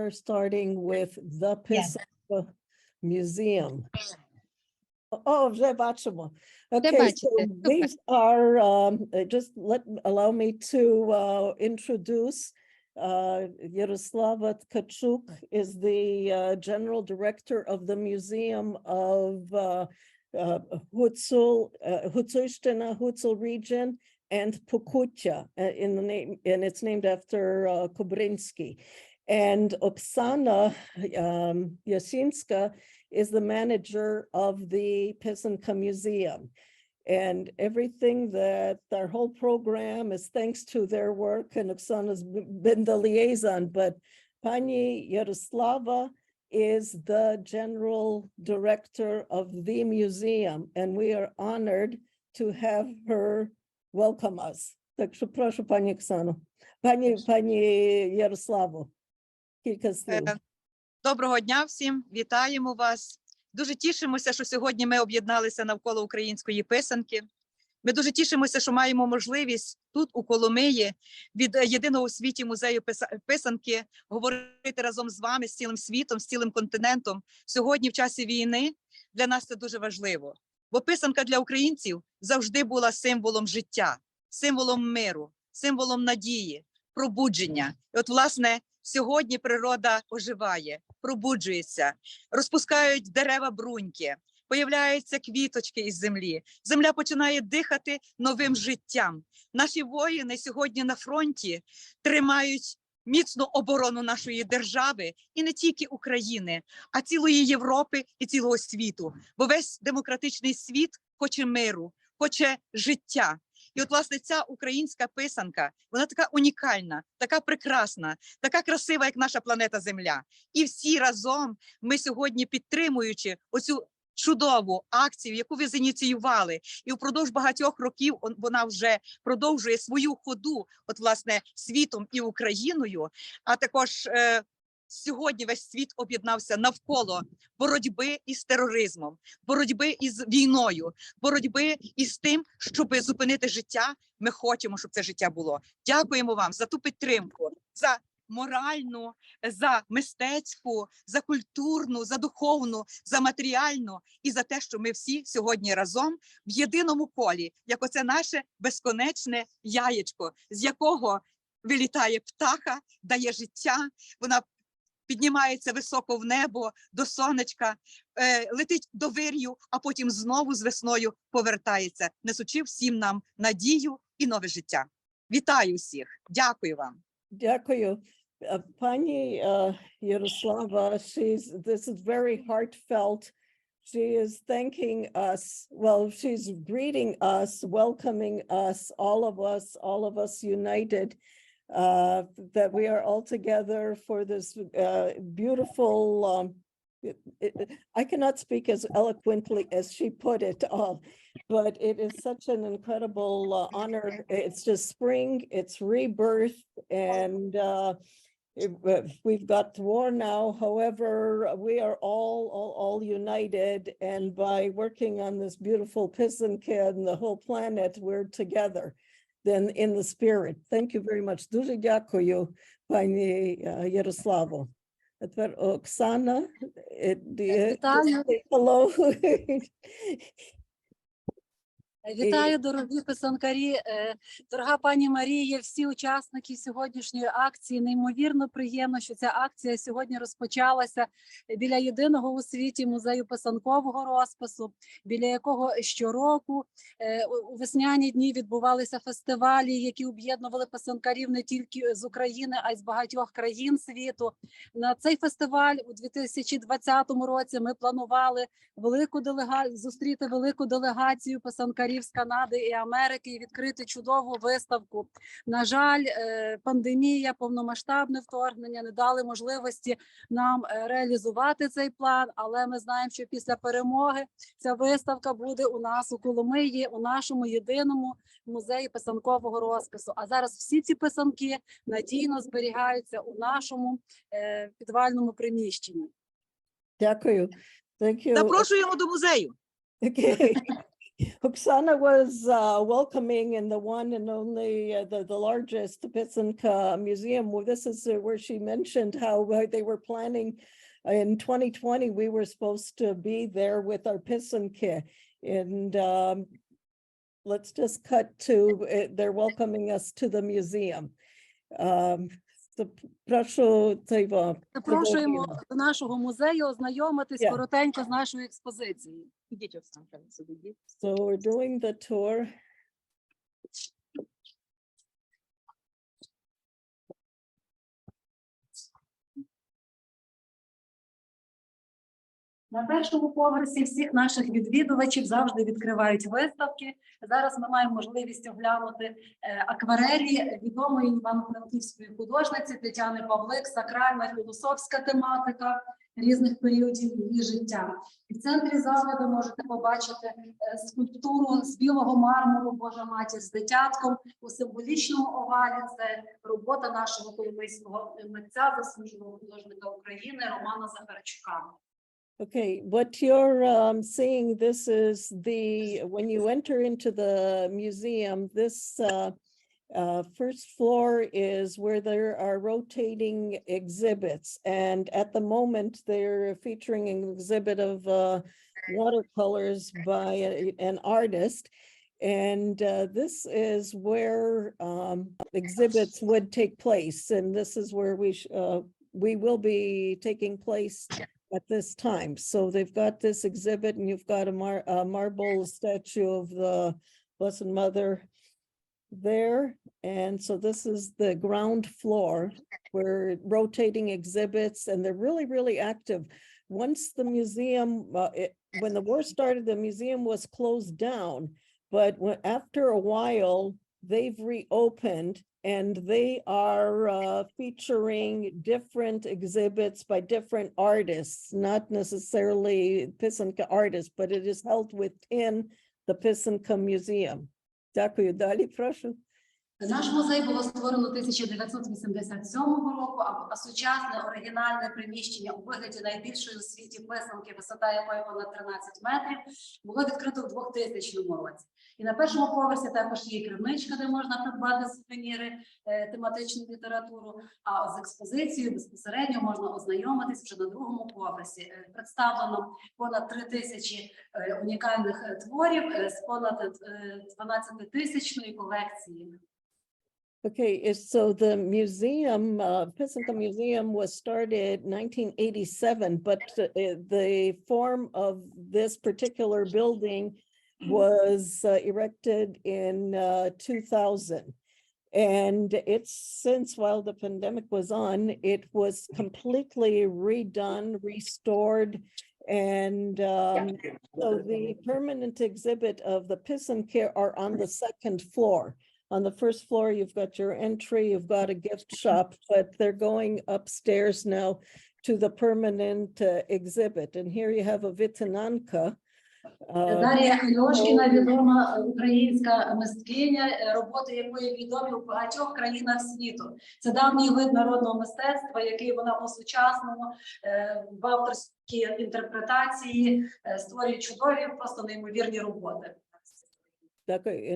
are starting with the Pysanka Museum. Oh, вже бачимо. Okay, so these are, allow me to introduce Yaroslava Tkachuk is the general director of the Museum of Hutsuyshtina, Hutsul region, and Pokutya, and it's named after Kobrinsky. And Oksana Yasinska is the manager of the Pysanka Museum. And everything that our whole program is thanks to their work, and Oksana's been the liaison, but Pani Yaroslava is the general director of the museum, and we are honored to have her welcome us. Так що прошу, пані Оксано. Пані Ярославо, кілька слів. Доброго дня всім, вітаємо вас. Дуже тішимося, що сьогодні ми об'єдналися навколо української писанки. Ми дуже тішимося, що маємо можливість тут, у Коломиї, від єдиного у світі музею писанки, говорити разом з вами, з цілим світом, з цілим континентом. Сьогодні, в часі війни, для нас це дуже важливо. Бо писанка для українців завжди була символом життя, символом миру, символом надії, пробудження. І от, власне, сьогодні природа оживає, пробуджується, розпускають дерева бруньки, появляються квіточки із землі. Земля починає дихати новим життям. Наші воїни сьогодні на фронті тримають міцну оборону нашої держави і не тільки України, а цілої Європи і цілого світу. Бо весь демократичний світ хоче миру, хоче життя. І от, власне, ця українська писанка, вона така унікальна, така прекрасна, така красива, як наша планета Земля. І всі разом ми сьогодні, підтримуючи оцю чудову акцію, яку ви зініціювали, і впродовж багатьох років вона вже продовжує свою ходу, от, власне, світом і Україною, а також сьогодні весь світ об'єднався навколо боротьби із тероризмом, боротьби із війною, боротьби із тим, щоб зупинити життя. Ми хочемо, щоб це життя було. Дякуємо вам за ту підтримку, за моральну, за мистецьку, за культурну, за духовну, за матеріальну і за те, що ми всі сьогодні разом в єдиному колі, як оце наше безконечне яєчко, з якого вилітає птаха, дає життя, вона піднімається високо в небо, до сонечка, летить до вирію, а потім знову з весною повертається, несучи всім нам надію і нове життя. Вітаю всіх. Дякую вам. Дякую. Пані Ярослава, this is very heartfelt. She is thanking us, well, she's greeting us, welcoming us, all of us united, that we are all together for this beautiful, I cannot speak as eloquently as she put it, but it is such an incredible honor. It's just spring, it's rebirth, and we've got war now. However, we are all united, and by working on this beautiful Pysanka and the whole planet, we're together. Then in the spirit. Thank you very much. Дуже дякую, пані Ярославо. А тепер Оксана, hello. Вітаю, дорогі писанкарі, дорога пані Марія, всі учасники сьогоднішньої акції. Неймовірно приємно, що ця акція сьогодні розпочалася біля єдиного у світі музею писанкового розпису, біля якого щороку у весняні дні відбувалися фестивалі, які об'єднували писанкарів не тільки з України, а й з багатьох країн світу. На цей фестиваль у 2020 році ми планували зустріти велику делегацію писанкарів з Канади і Америки і відкрити чудову виставку. На жаль, пандемія, повномасштабне вторгнення не дали можливості нам реалізувати цей план, але ми знаємо, що після перемоги ця виставка буде у нас у Коломиї, у нашому єдиному музеї писанкового розпису. А зараз всі ці писанки надійно зберігаються у нашому підвальному приміщенні. Дякую. Запрошуємо до музею. Okay. Oksana was welcoming in the one and only, the largest Pysanka museum. Well, this is where she mentioned how they were planning in 2020, we were supposed to be there with our Pysanky. And let's just cut to, they're welcoming us to the museum. Прошу цього. Запрошуємо до нашого музею ознайомитись Yeah. коротенько з нашою експозицією. Ідіть, Оксанка, сюди. So we're doing the tour. На першому поверсі всіх наших відвідувачів завжди відкривають виставки. Зараз ми маємо можливість оглянути акварелі відомої івано-франківської художниці Тетяни Павлик, сакральна філософська тематика різних періодів її життя. І в центрі залу ви можете побачити скульптуру з білого мармуру Божа Матір з дитятком у символічному овалі. Це робота нашого коломийського митця, заслуженого художника України Романа Захарчука. Okay, what you're seeing, this is when you enter into the museum, this first floor is where there are rotating exhibits. And at the moment, they're featuring an exhibit of watercolors by an artist. And this is where exhibits would take place. And this is where we will be taking place at this time. So they've got this exhibit, and you've got a marble statue of the Blessed Mother there. And so this is the ground floor. We're rotating exhibits, and they're really, really active. Once the museum, when the war started, the museum was closed down, but after a while, they've reopened, and they are featuring different exhibits by different artists, not necessarily Pysanka artists, but it is held within the Pysanka Museum. Дякую. Далі, прошу. Наш музей було створено 1987 року, а сучасне оригінальне приміщення у вигляді найбільшої у світі писанки, висота якої понад 13 метрів, було відкрито в 2000 році. І на першому поверсі також є крамничка, де можна придбати сувеніри, тематичну літературу, а з експозицією безпосередньо можна ознайомитись вже на другому поверсі. Представлено понад 3000 унікальних творів з понад 12-тисячною колекцією. Okay, so the museum, Pysanka Museum was started 1987, but the form of this particular building was erected in 2000. And it's since, while the pandemic was on, it was completely redone, restored. And so the permanent exhibit of the Pysanky are on the second floor. On the first floor, you've got your entry, you've got a gift shop, but they're going upstairs now to the permanent exhibit. And here you have a Pysanka. Дар'я Альошкіна, відома українська мисткиня, роботи якої відомі у багатьох країнах світу. Це давній вид народного мистецтва, який вона по-сучасному в авторській інтерпретації створює чудові, просто неймовірні роботи.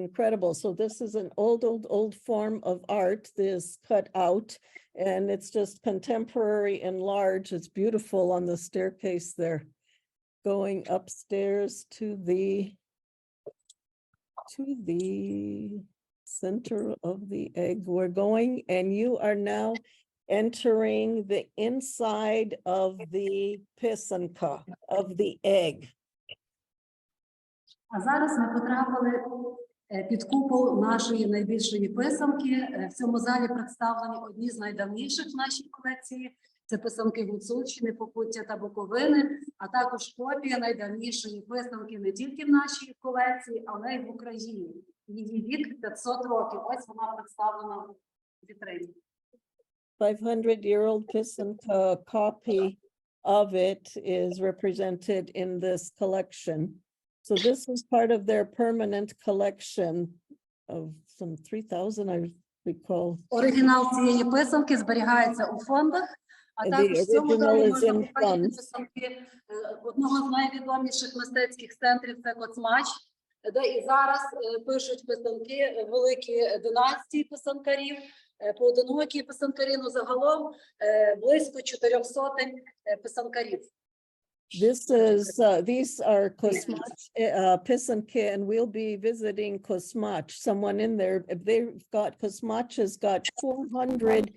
Incredible. So this is an old form of art, this cut out, and it's just contemporary and large. It's beautiful on the staircase there. Going upstairs to the center of the egg. We're going, and you are now entering the inside of the Pysanka, of the egg. А зараз ми потрапили під купол нашої найбільшої писанки. В цьому залі представлені одні з найдавніших в нашій колекції. Це писанки Гуцульщини, Покуття та Буковини, а також копія найдавнішої писанки не тільки в нашій колекції, але й в Україні. Її вік 500 років. Ось вона представлена в вітрині. 500-year-old Pysanka copy of it is represented in this collection. So this is part of their permanent collection of some 3,000, I recall. Оригінал цієї писанки зберігається у фондах. А також в цьому залі можна побачити писанки одного з найвідоміших мистецьких центрів – це Коцмач. де і зараз пишуть писанки великі династії писанкарів, поодинокі писанкарі, ну загалом близько 400 писанкарів. These are Kosmach Pysanky, and we'll be visiting Kosmach. Someone in there, Kosmach has got 400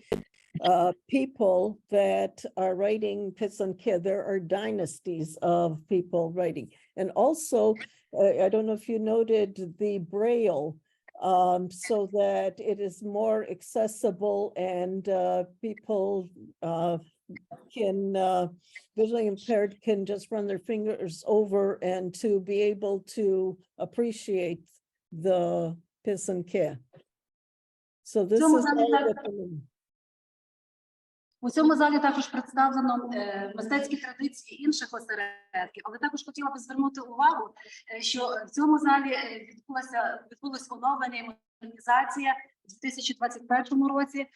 people that are writing Pysanky. There are dynasties of people writing. And also, I don't know if you noted the Braille, so that it is more accessible and people can visually impaired can just run their fingers over and to be able to appreciate the Pysanky. So this is all the. У цьому залі також представлено мистецькі традиції інших осередків, але також хотіла би звернути увагу, що в цьому залі відбулось оновлення і модернізація в 2021 році,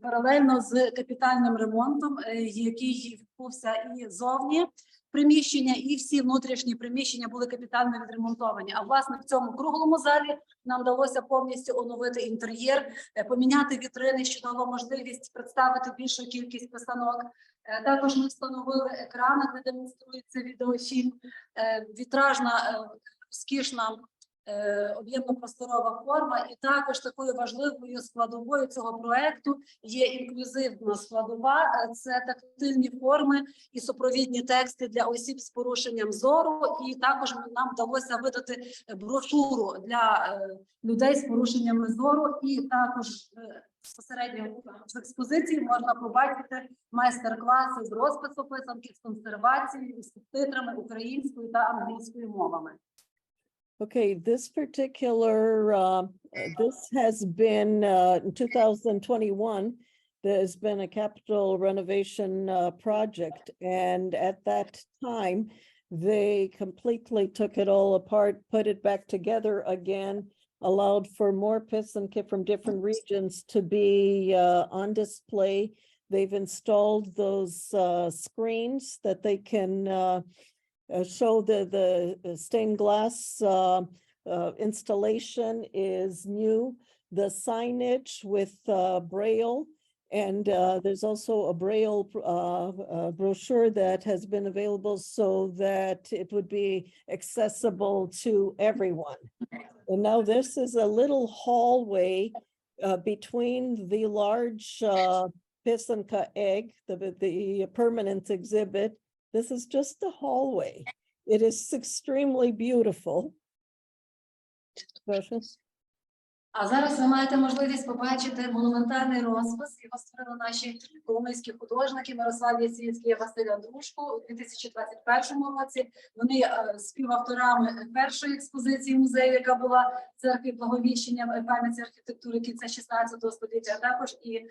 паралельно з капітальним ремонтом, який відбувся і зовні приміщення, і всі внутрішні приміщення були капітально відремонтовані. А власне в цьому круглому залі нам вдалося повністю оновити інтер'єр, поміняти вітрини, що дало можливість представити більшу кількість писанок. Також ми встановили екрани, де демонструється відеофільм, вітражна, розкішна, об'ємно-просторова форма, і також такою важливою складовою цього проекту є інклюзивна складова, це тактильні форми і супровідні тексти для осіб з порушенням зору, і також нам вдалося видати брошуру для людей з порушеннями зору, і також безпосередньо в експозиції можна побачити майстер-класи з розпису писанки, з консервацією, з субтитрами українською та англійською мовами. Okay, this has been in 2021, there's been a capital renovation project. And at that time, they completely took it all apart, put it back together again, allowed for more Pysanky from different regions to be on display. They've installed those screens that they can show the stained glass installation is new, the signage with Braille, and there's also a Braille brochure that has been available so that it would be accessible to everyone. And now this is a little hallway between the large Pysanka egg, the permanent exhibit. This is just a hallway. It is extremely beautiful. А зараз ви маєте можливість побачити монументальний розпис. Його створили наші коломийські художники Мирослав Ясінський і Василь Андрушко у 2021 році. Вони співавторами першої експозиції музею, яка була в церкві Благовіщення пам'яті архітектури кінця 16 століття, а також і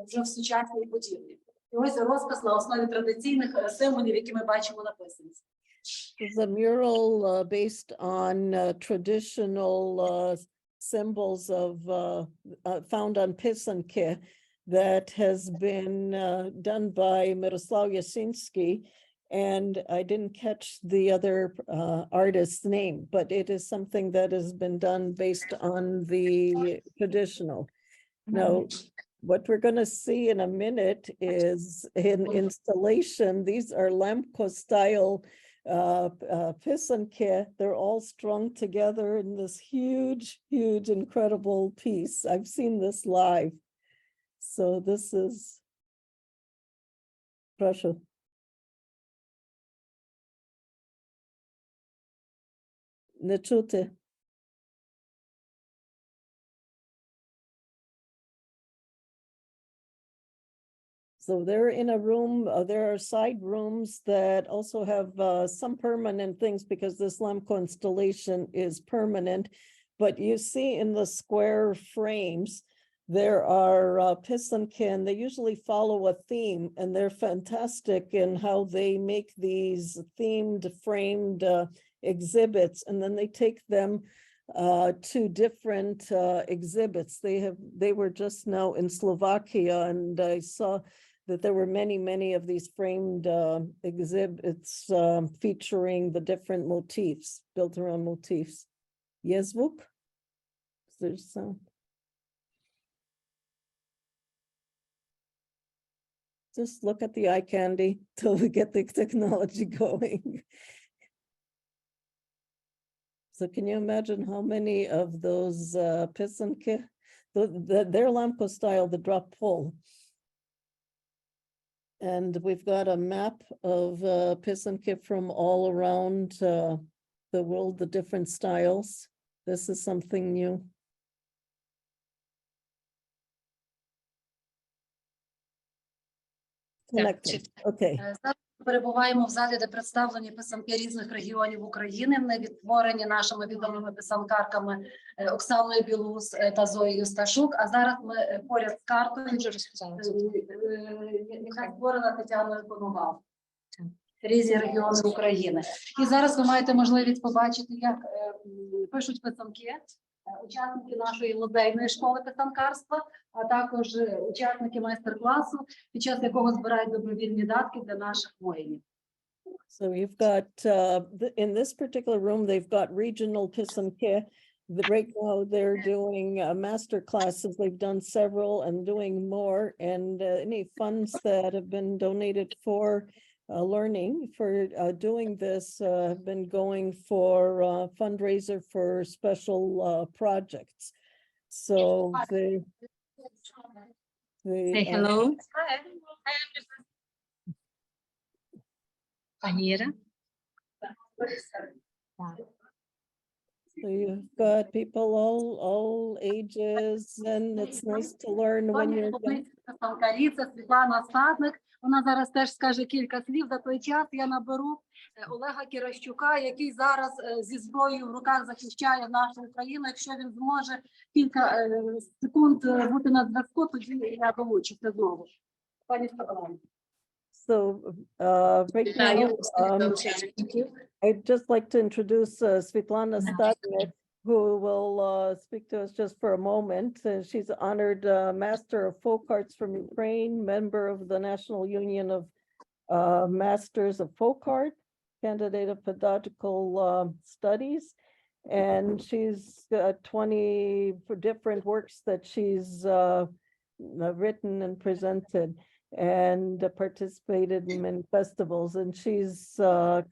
вже в сучасній будівлі. І ось розпис на основі традиційних символів, які ми бачимо на писанці. It's a mural based on traditional symbols of found on Pysanky that has been done by Miroslav Yasinski, and I didn't catch the other artist's name, but it is something that has been done based on the traditional. Now, what we're going to see in a minute is an installation. These are Lamko style Pysanky. They're all strung together in this huge, incredible piece. I've seen this live. So this is Russia. Не чути. So they're in a room, there are side rooms that also have some permanent things because this Lamko installation is permanent. But you see in the square frames, there are Pysanky, and they usually follow a theme, and they're fantastic in how they make these themed framed exhibits, and then they take them to different exhibits. They were just now in Slovakia, and I saw that there were many of these framed exhibits featuring the different motifs, built around motifs. Є звук? There's sound. Just look at the eye candy till we get the technology going. So can you imagine how many of those Pysanky, their lampo style, the drop pull. And we've got a map of Pysanky from all around the world, the different styles. This is something new. Connected. Okay. Зараз перебуваємо в залі, де представлені писанки різних регіонів України. Вони відтворені нашими відомими писанкарками Оксаною Білус та Зоєю Сташук. А зараз ми поряд з картою, яка створена Тетяною Коновал. Різні регіони України. І зараз ви маєте можливість побачити, як пишуть писанки учасники нашої музейної школи писанкарства, а також учасники майстер-класу, під час якого збирають добровільні датки для наших воїнів. So you've got, in this particular room, they've got regional Pysanky. Right now they're doing master classes. They've done several and doing more. And any funds that have been donated for learning for doing this have been going for fundraiser for special projects. So they Say hello. Anira. So you've got people all ages, and it's nice to learn when you're young. Писанкарі, це Світлана Стадник. Вона зараз теж скаже кілька слів. За той час я наберу Олега Кіращука, який зараз зі зброєю в руках захищає нашу Україну. Якщо він зможе кілька секунд бути на зв'язку, тоді я долучуся знову. Пані Світлана. So right now, I'd just like to introduce Svetlana Stadnik, who will speak to us just for a moment. She's honored Master of Folk Arts from Ukraine, member of the National Union of Masters of Folk Art, candidate of Pedagogical Studies, and she's got 20 different works that she's written and presented and participated in many festivals, and she's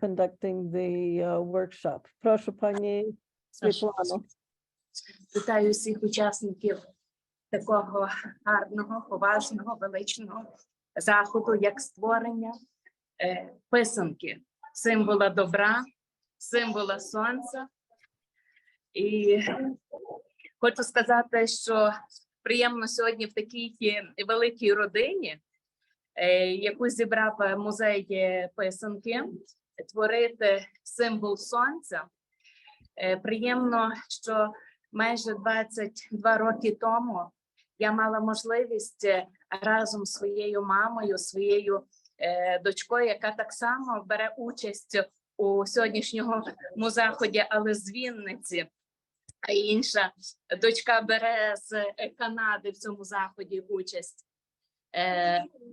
conducting the workshop. Прошу, пані Світлано. Вітаю всіх учасників такого гарного, поважного, величного заходу, як створення писанки, символа добра, символа сонця. І хочу сказати, що приємно сьогодні в такій великій родині, яку зібрав музей писанки, творити символ сонця. Приємно, що майже 22 роки тому я мала можливість разом з своєю мамою, своєю дочкою, яка так само бере участь у сьогоднішньому заході, але з Вінниці, а інша дочка бере з Канади в цьому заході участь.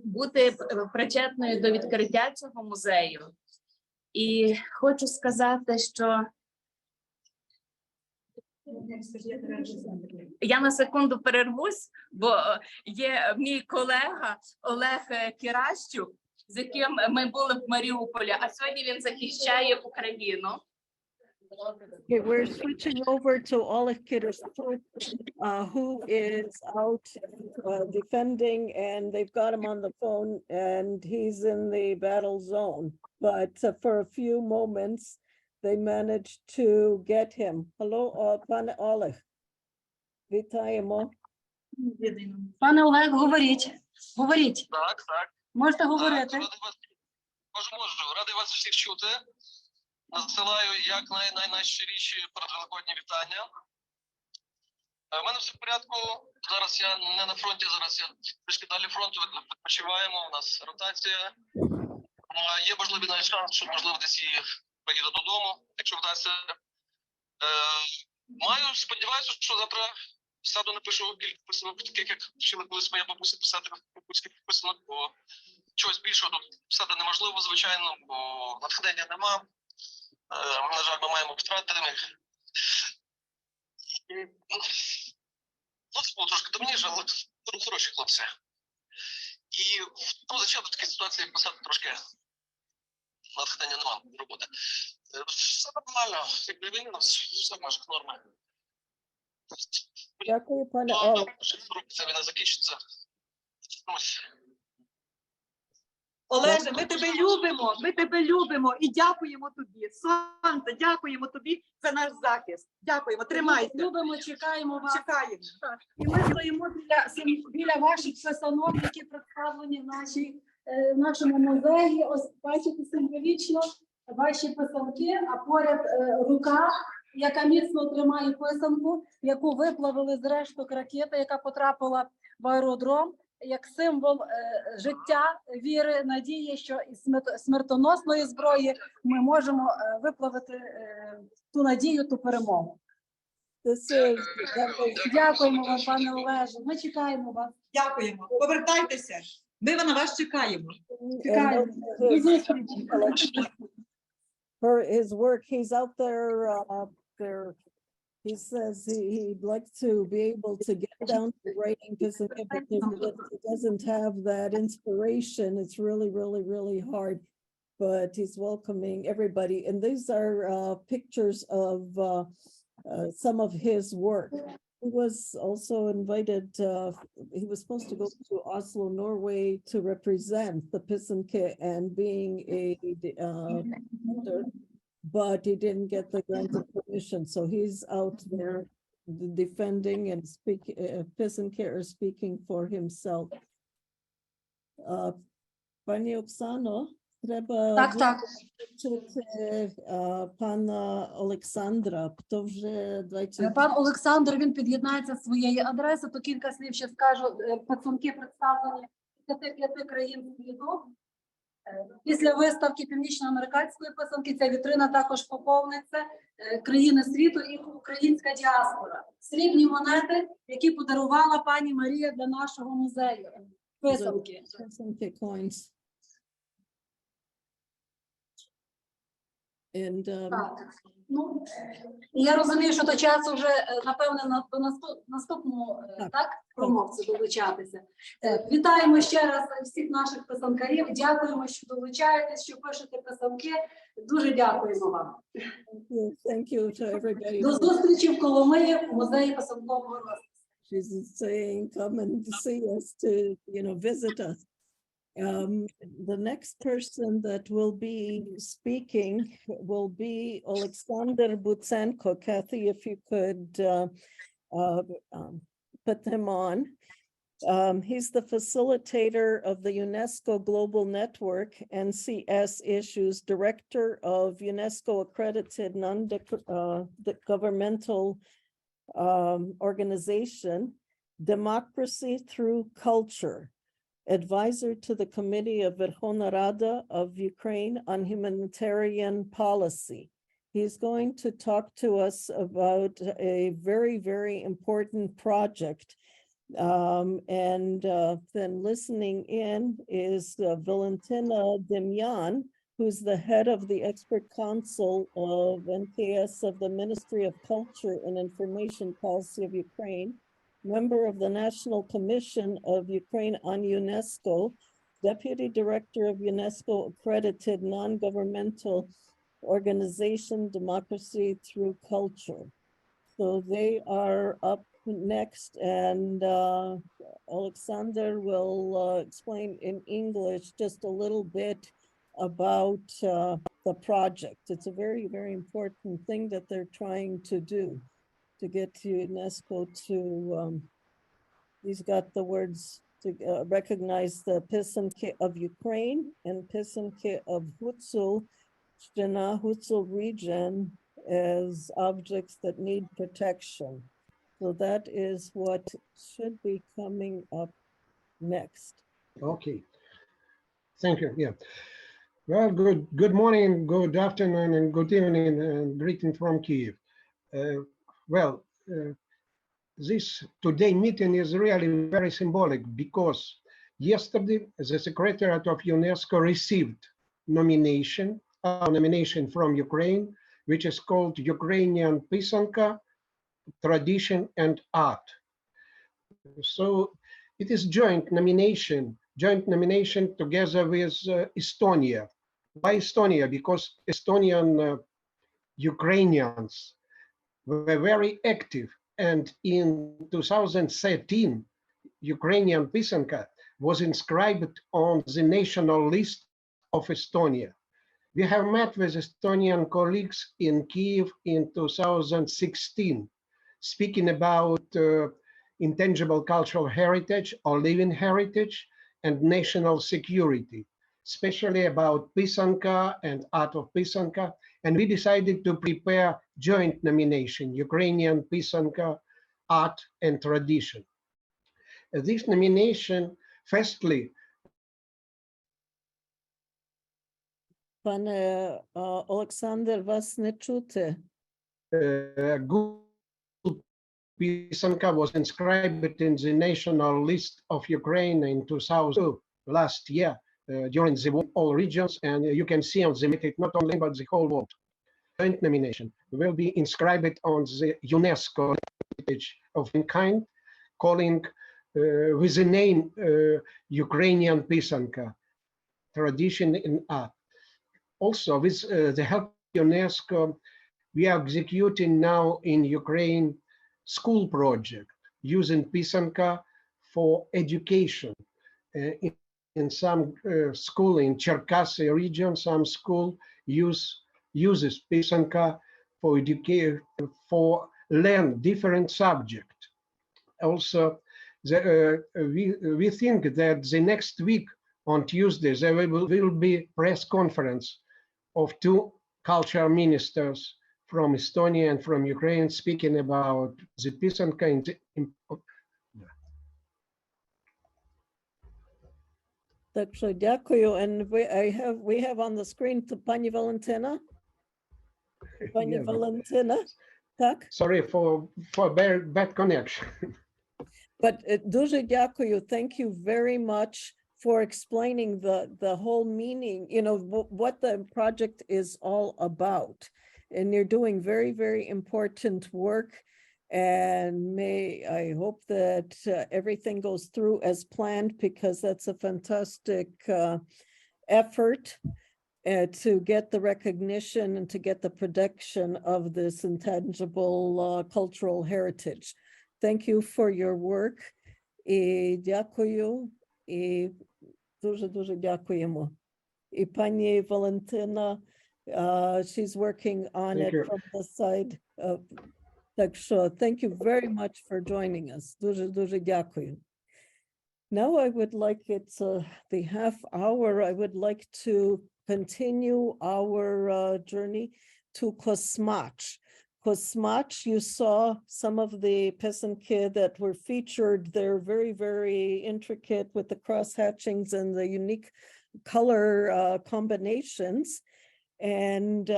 Бути причетною до відкриття цього музею. І хочу сказати, що я на секунду перервусь, бо є мій колега Олег Кіращук, з яким ми були в Маріуполі, а сьогодні він захищає Україну. Okay, we're switching over to Oleg Kirashchuk, who is out defending, and they've got him on the phone, and he's in the battle zone. But for a few moments, they managed to get him. Hello, Pane Oleg. Вітаємо. Пане Олег, говоріть. Говоріть. Так, так. Можете говорити. Можу. Радий вас всіх чути. Надсилаю як найщиріші передвеликодні вітання. У мене все в порядку. Зараз я не на фронті, зараз я трішки далі фронту, відпочиваємо, у нас ротація. Є можливий навіть шанс, що, можливо, десь і поїду додому, якщо вдасться. Сподіваюся, що завтра сяду напишу кілька писанок, таких, як вчила колись моя бабуся писати писанок, бо чогось більшого тут писати неможливо, звичайно, бо натхнення нема. На жаль, ми маємо втратити. Ну, це було трошки давніше, але хороші хлопці. І ну, звичайно, в такій ситуації писати трошки натхнення нема роботи. Все нормально, якби війна, все може норма. Дякую, пане Олег. Ця війна закінчиться. Ось. Олеже, ми тебе любимо і дякуємо тобі. Сонце, дякуємо тобі за наш захист. Дякуємо, тримайся. Любимо, чекаємо вас. Чекаємо. І ми стоїмо біля ваших писанок, які представлені в нашому музеї. Ось бачите символічно ваші писанки, а поряд рука, яка міцно тримає писанку, яку виплавили з решток ракети, яка потрапила в аеродром, як символ життя, віри, надії, що із смертоносної зброї ми можемо виплавити ту надію, ту перемогу. Дякуємо вам, пане Олеже. Ми чекаємо вас. Дякуємо. Повертайтеся. Ми на вас чекаємо. Чекаємо. До зустрічі. For his work, he's out there. He says he'd like to be able to get down to writing Pysanky, but he doesn't have that inspiration. It's really, really, really hard. But he's welcoming everybody. And these are pictures of some of his work. He was also invited, he was supposed to go to Oslo, Norway to represent the Pysanky and being a elder, but he didn't get the grant of permission. So he's out there defending and speaking, Pysanky are speaking for himself. Pani Oksano, треба Так. вивчити пана Олександра, хто вже 20... Пан Олександр, він під'єднається з своєї адреси, то кілька слів ще скажу. Писанки представлені з 5 країн світу. Після виставки північноамериканської писанки ця вітрина також поповниться країни світу і українська діаспора. Срібні монети, які подарувала пані Марія для нашого музею. Писанки. Pysanky coins. And Так. Ну, я розумію, що до часу вже, напевне, до наступному так, промовцю долучатися. Вітаємо ще раз всіх наших писанкарів. Дякуємо, що долучаєтесь, що пишете писанки. Дуже дякуємо вам. thank you to everybody. До зустрічі в Коломиї в музеї писанкового розпису. She's saying, come and see us to, visit us. The next person that will be speaking will be Alexander Butsenko. Kathy, if you could put him on. He's the facilitator of the UNESCO Global Network, NCS Issues, Director of UNESCO accredited non-governmental organization, Democracy Through Culture, advisor to the Committee of Verkhovna Rada of Ukraine on Humanitarian Policy. He's going to talk to us about a very, very important project. Then listening in is Valentina Demyan, who's the head of the expert council of NKS of the Ministry of Culture and Information Policy of Ukraine, member of the National Commission of Ukraine on UNESCO, Deputy Director of UNESCO accredited non-governmental organization, Democracy Through Culture. So they are up next, and Alexander will explain in English just a little bit about the project. It's a very, very important thing that they're trying to do, to get UNESCO to, he's got the words to recognize the Pysanky of Ukraine and Pysanky of Hutsul region as objects that need protection. So that is what should be coming up next. Okay, thank you. Yeah. Well, good morning, good afternoon, and good evening, and greeting from Kyiv. This today meeting is really very symbolic because yesterday the Secretariat of UNESCO received nomination from Ukraine, which is called Ukrainian Pysanky tradition and art. So it is joint nomination together with Estonia. Why Estonia? Because Estonian Ukrainians were very active, and in 2013, Ukrainian Pysanka was inscribed on the national list of Estonia. We have met with Estonian colleagues in Kiev in 2016, speaking about intangible cultural heritage or living heritage and national security, especially about Pysanka and art of Pysanka. And we decided to prepare joint nomination, Ukrainian Pysanka, art and tradition. This nomination, firstly, Пане Олександр, вас не чути. good Pysanka was inscribed in the national list of Ukraine in 2002, last year, during the war, all regions, and you can see on the map not only but the whole world. Joint nomination will be inscribed on the UNESCO heritage of kind, calling with the name Ukrainian Pysanka, tradition in art. Also, with the help of UNESCO, we are executing now in Ukraine school project using Pysanka for education. In some school in Cherkasy region, some school uses Pysanka for education, for learn different subject. Also, we think that the next week on Tuesday there will be press conference of two cultural ministers from Estonia and from Ukraine speaking about the Pysanka. Так що дякую. And we have on the screen to пані Валентина. Пані Валентина, так? Sorry for bad connection. But дуже дякую. Thank you very much for explaining the whole meaning, you know, what the project is all about. And you're doing very, very important work. And I hope that everything goes through as planned, because that's a fantastic effort to get the recognition and to get the protection of this intangible cultural heritage. Thank you for your work. І дякую, і дуже дякуємо. І пані Валентина, she's working on Thank it you. from the side of. Так що, thank you very much for joining us. Дуже дякую. Now I would like, it's the half hour, I would like to continue our journey to Kosmach. Kosmach, you saw some of the Pysanky that were featured. They're very, very intricate with the cross hatchings and the unique color combinations. And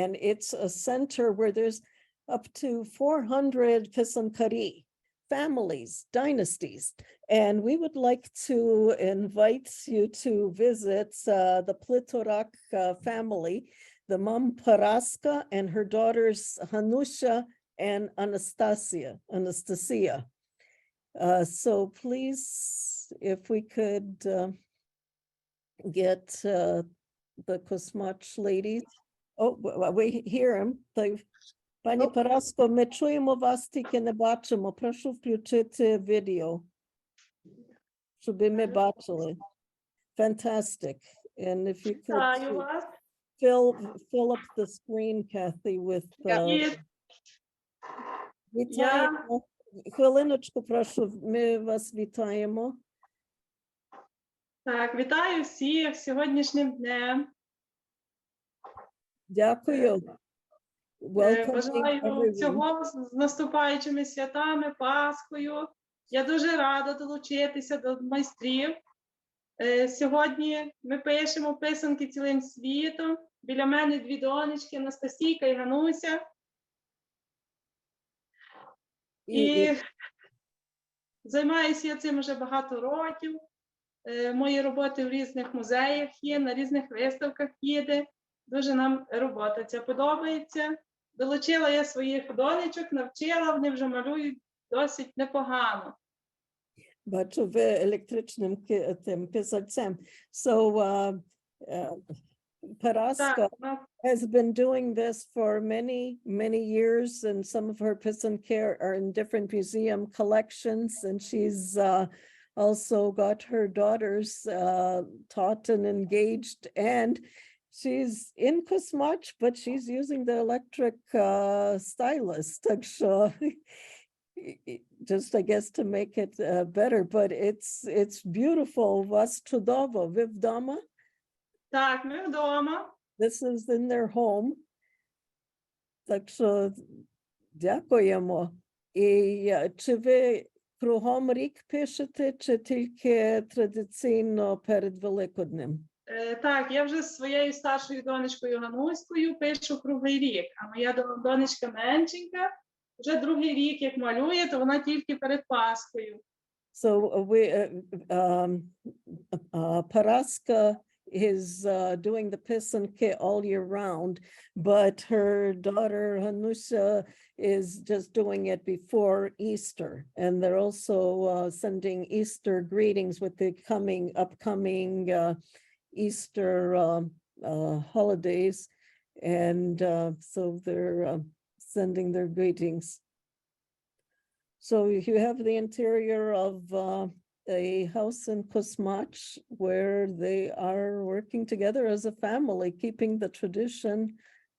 and it's a center where there's up to 400 Pysankari families, dynasties. And we would like to invite you to visit the Plitorak family, the mom Paraska and her daughters Hanusha and Anastasia. So please, if we could get the Kosmach ladies. Oh, we hear him. Пані Параско, ми чуємо вас, тільки не бачимо. Прошу включити відео, щоб ми бачили. Fantastic. And if you could fill up the screen, Kathy, with вітаємо. Хвилиночку, прошу, ми вас вітаємо. Так, вітаю всіх сьогоднішнім днем. Дякую. Бажаю всього з наступаючими святами, Пасхою. Я дуже рада долучитися до майстрів. Сьогодні ми пишемо писанки цілим світом. Біля мене дві донечки, Анастасійка і Гануся. І займаюся я цим вже багато років. Мої роботи в різних музеях є, на різних виставках їде. Дуже нам робота ця подобається. долучила я своїх донечок, навчила, вони вже малюють досить непогано. Бачу, ви електричним тим писарцем. So, Paraska Так, ну, has been doing this for many, many years, and some of her Pysanky are in different museum collections, and she's also got her daughters taught and engaged, and she's in Kusmach, but she's using the electric stylus, так що, just I guess to make it better, but it's beautiful. У вас чудово. Ви вдома? так, ми вдома. This is in their home. Так що дякуємо. І чи ви кругом рік пишете, чи тільки традиційно перед Великоднем? Так, я вже з своєю старшою донечкою Гануською пишу круглий рік, а моя донечка меншенька вже другий рік, як малює, то вона тільки перед Пасхою. So Paraska is doing the Pysanky all year round, but her daughter Hanusha is just doing it before Easter. And they're also sending Easter greetings with the upcoming Easter holidays. And so they're sending their greetings. So you have the interior of a house in Kusmach where they are working together as a family, keeping the tradition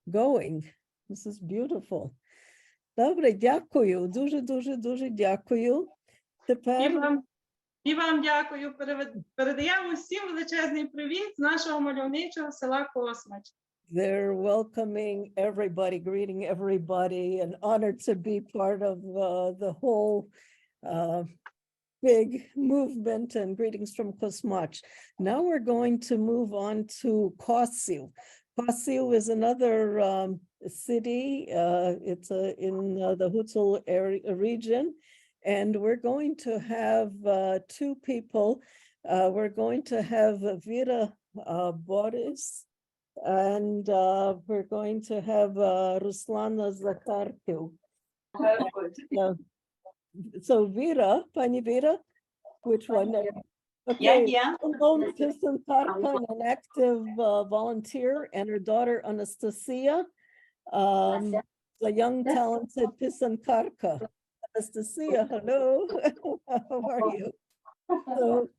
going. This is beautiful. Добре, дякую. Дуже дякую. Тепер І вам дякую. Передаємо всім величезний привіт з нашого мальовничого села Космач. they're welcoming everybody, greeting everybody, and honored to be part of the whole big movement, and greetings from Kusmach. Now we're going to move on to Kosiu. Kosiu is another city. It's in the Hutul area region, and we're going to have two people. We're going to have Vera Boris, and we're going to have Ruslana Zakharkiv. So Vera, Pani Vera, which one? Okay, well-known Pysanka and an active volunteer, and her daughter Anastasia, a young talented Pysankarka. Anastasia, hello, how are you? So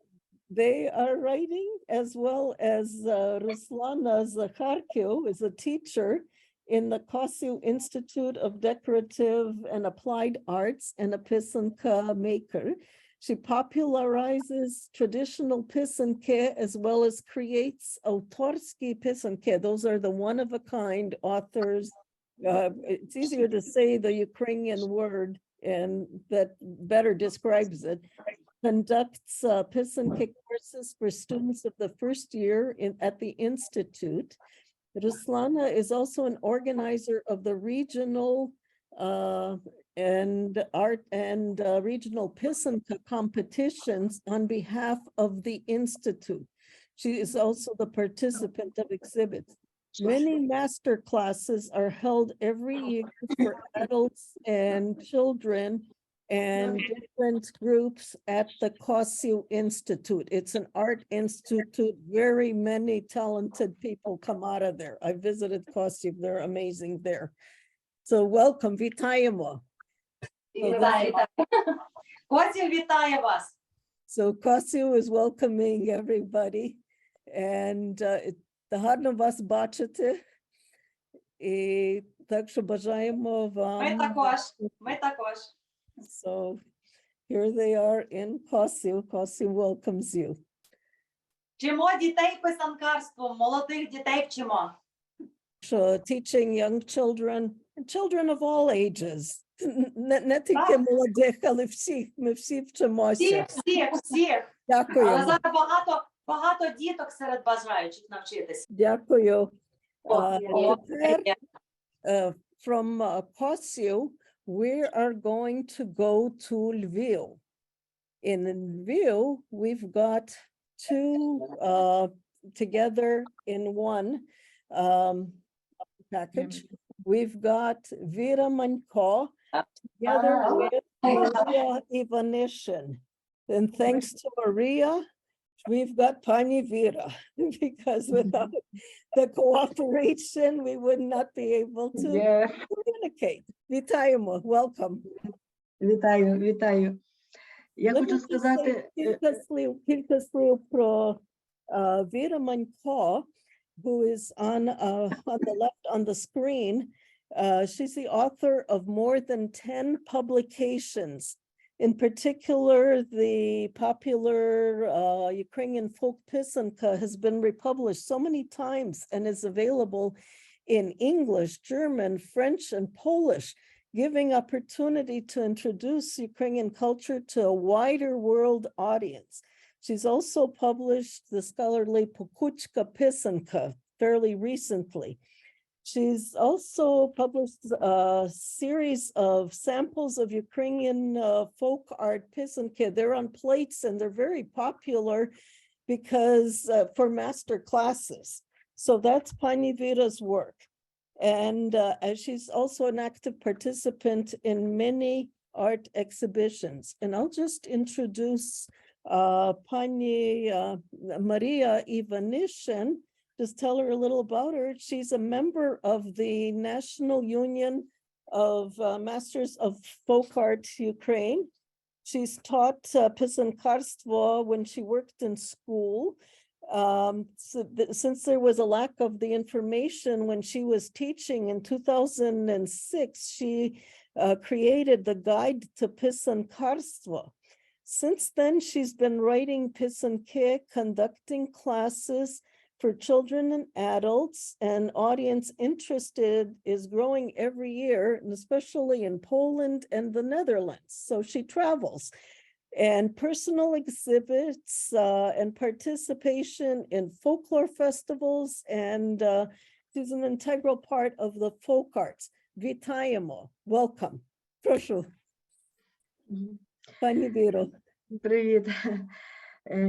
they are writing, as well as Ruslana Zakharkiv is a teacher in the Kosiu Institute of Decorative and Applied Arts and a Pysanka maker. She popularizes traditional Pysanky as well as creates autorsky Pysanky. Those are the one-of-a-kind authors. It's easier to say the Ukrainian word, and that better describes it. Conducts Pysanky courses for students of the first year at the Institute. Ruslana is also an organizer of the regional and art and regional Pysanka competitions on behalf of the Institute. She is also the participant of exhibits. Many master classes are held every year for adults and children and different groups at the Kosiu Institute. It's an art institute. Very many talented people come out of there. I visited Kosiu. They're amazing there. So welcome, вітаємо. Косів вітає вас. So Kosiu is welcoming everybody, and гарно вас бачити. І так що бажаємо вам. Ми також. So here they are in Kosiu. Kosiu welcomes you. Вчимо дітей писанкарству, молодих дітей вчимо. So teaching young children, children of all ages. Не тільки молодих, але всіх. Ми всі вчимося. Всіх. Дякую. Але зараз багато діток серед бажаючих навчитися. Дякую. Тепер, from Kosiu, we are going to go to Lviv. In Lviv, we've got two together in one package. we've got Vira Manko together with Maria Ivanishin. And thanks to Maria, we've got Pani Vira, because without the cooperation, we would not be able to communicate. Вітаємо, welcome. Вітаю. Я Let хочу me just say сказати, кілька слів про Vira Manko, who is on the left on the screen. She's the author of more than 10 publications. In particular, the popular Ukrainian folk Pysanka has been republished so many times and is available in English, German, French, and Polish, giving opportunity to introduce Ukrainian culture to a wider world audience. She's also published the scholarly Pokuchka Pysanka fairly recently. She's also published a series of samples of Ukrainian folk art Pysanky. They're on plates and they're very popular because for master classes. So that's Pani Vira's work. And she's also an active participant in many art exhibitions. And I'll just introduce Pani Maria Ivanishin. Just tell her a little about her. She's a member of the National Union of Masters of Folk Art Ukraine. She's taught Pysankarstvo when she worked in school. Since there was a lack of the information when she was teaching in 2006, she created the Guide to Pysankarstvo. Since then, she's been writing Pysanky, conducting classes for children and adults, and audience interested is growing every year, and especially in Poland and the Netherlands. So she travels. And personal exhibits and participation in folklore festivals, and she's an integral part of the folk arts. Вітаємо. Welcome. Прошу. Пані Віро. Привіт.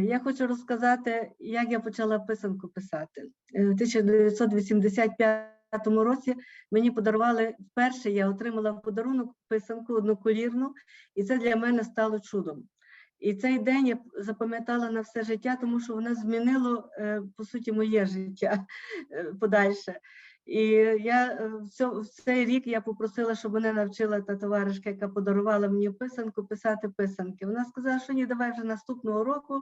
Я хочу розказати, як я почала писанку писати. У 1985 році мені подарували, вперше я отримала в подарунок писанку одноколірну, і це для мене стало чудом. І цей день я запам'ятала на все життя, тому що воно змінило, по суті, моє життя подальше. І я в цей рік я попросила, щоб мене навчила та товаришка, яка подарувала мені писанку, писати писанки. Вона сказала, що ні, давай вже наступного року,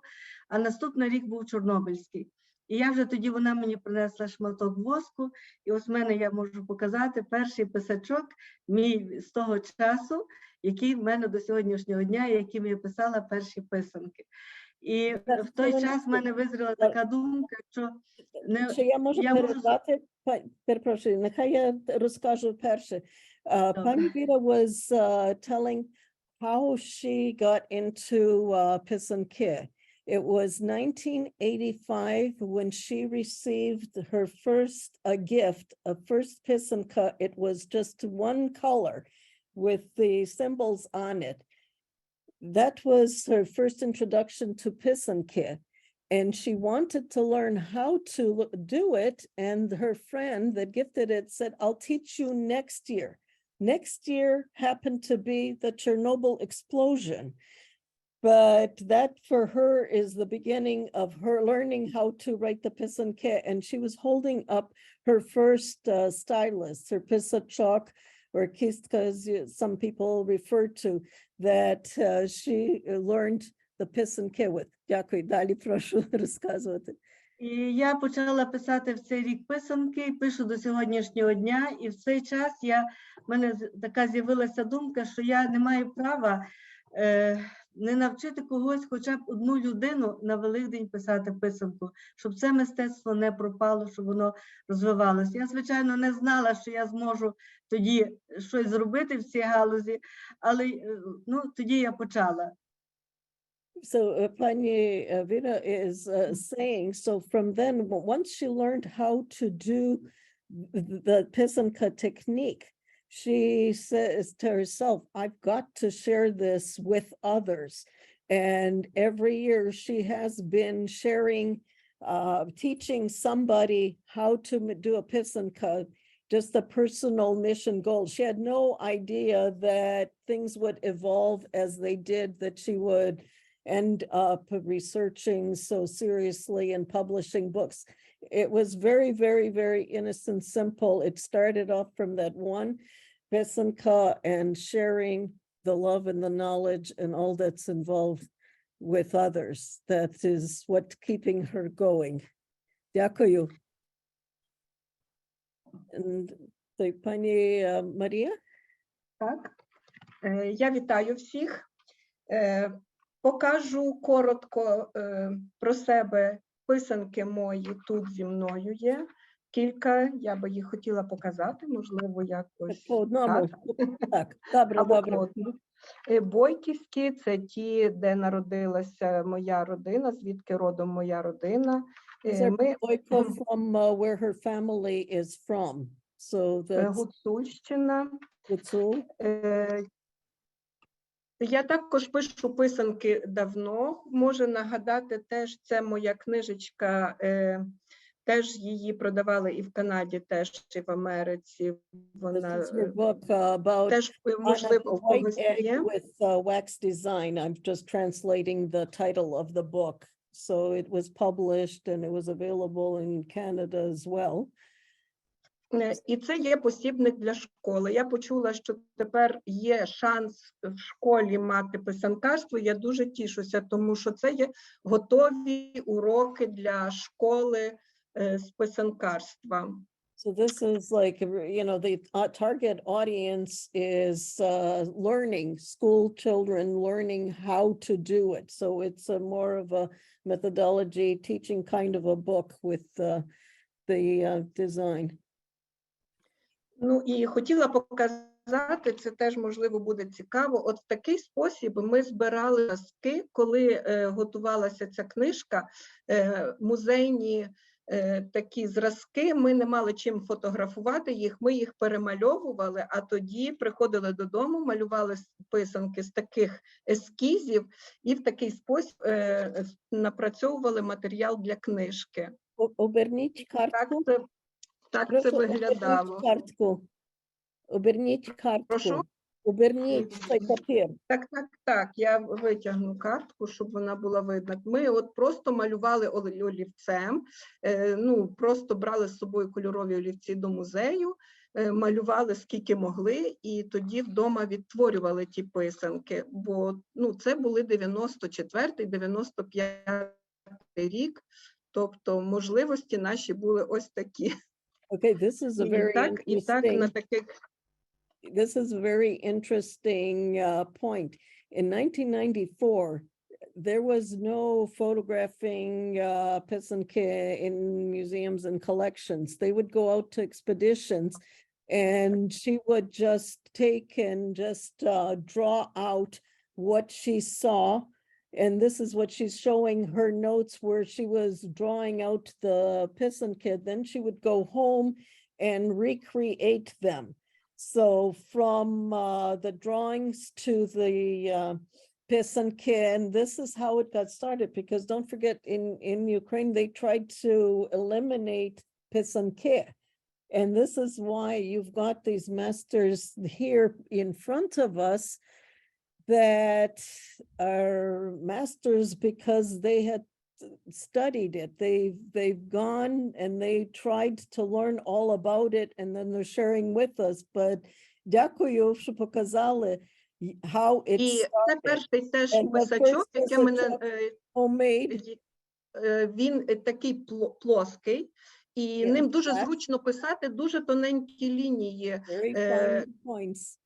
а наступний рік був Чорнобильський. І я вже тоді, вона мені принесла шматок воску, і ось в мене я можу показати перший писачок мій з того часу, який в мене до сьогоднішнього дня, яким я писала перші писанки. І в той час в мене визріла така думка, що Чи я можу передати? Перепрошую, нехай я розкажу перше. Pani Vira was telling how she got into Pysanky. It was 1985 when she received her first gift, a first Pysanka. It was just one color with the symbols on it. That was her first introduction to Pysanky. And she wanted to learn how to do it. And her friend that gifted it said, I'll teach you next year. Next year happened to be the Chernobyl explosion. But that for her is the beginning of her learning how to write the Pysanky. And she was holding up her first stylus, her Pisachok, or kistka, as some people refer to, that she learned the Pysanky with. Дякую, далі прошу розказувати. І я почала писати в цей рік писанки, пишу до сьогоднішнього дня, і в цей час в мене така з'явилася думка, що я не маю права не навчити когось, хоча б одну людину на Великдень писати писанку, щоб це мистецтво не пропало, щоб воно розвивалося. Я, звичайно, не знала, що я зможу тоді щось зробити в цій галузі, але тоді я почала. So Pani Vira is saying, so from then, once she learned how to do the Pysanka technique, she says to herself, I've got to share this with others. And every year she has been sharing, teaching somebody how to do a Pysanka. just a personal mission goal. She had no idea that things would evolve as they did, that she would end up researching so seriously and publishing books. It was very, very, very innocent, simple. It started off from that one Pysanka and sharing the love and the knowledge and all that's involved with others. That is what keeping her going. Дякую. And пані Марія? Так, я вітаю всіх. Покажу коротко про себе. Писанки мої тут зі мною є. Кілька, я би їх хотіла показати, можливо, якось. По одному. Так, добре, або добре. по одному. Бойківські – це ті, де народилася моя родина, звідки родом моя родина. These are Boyko from where her family is from. So that's Гуцульщина. Гуцул. Я також пишу писанки давно. Можу нагадати, теж це моя книжечка, теж її продавали і в Канаді, теж і в Америці. Вона This is her book about теж, можливо, в white когось egg є. with wax design. I'm just translating the title of the book. So it was published and it was available in Canada as well. І це є посібник для школи. Я почула, що тепер є шанс в школі мати писанкарство. Я дуже тішуся, тому що це є готові уроки для школи з писанкарства. So this is like, you know, the target audience is learning, school children learning how to do it. So it's a more of a methodology teaching kind of a book with the design. Ну і хотіла показати, це теж, можливо, буде цікаво. От в такий спосіб ми збирали зразки, коли готувалася ця книжка, музейні такі зразки, ми не мали чим фотографувати їх, ми їх перемальовували, а тоді приходили додому, малювали писанки з таких ескізів і в такий спосіб напрацьовували матеріал для книжки. Оберніть картку. Так це виглядало. Оберніть картку. Прошу? Оберніть цей папір. Так, я витягну картку, щоб вона була видна. Ми от просто малювали олівцем, ну, просто брали з собою кольорові олівці до музею, малювали скільки могли, і тоді вдома відтворювали ті писанки, бо ну, це були 94-95 рік, тобто можливості наші були ось такі. Okay, this is a very interesting. This is a very interesting point. In 1994, there was no photographing Pysanky in museums and collections. They would go out to expeditions and she would just take and just draw out what she saw. And this is what she's showing her notes where she was drawing out the Pysanky. Then she would go home and recreate them. So from the drawings to the Pysanky, and this is how it got started, because don't forget in Ukraine, they tried to eliminate Pysanky. And this is why you've got these masters here in front of us that are masters because they had studied it. They've gone and they tried to learn all about it, and then they're sharing with us. But дякую, що показали how it І started. це перший теж And the писачок, first який мене, писачок homemade. він такий плоский, і ним дуже зручно писати, дуже тоненькі лінії. Very fine points.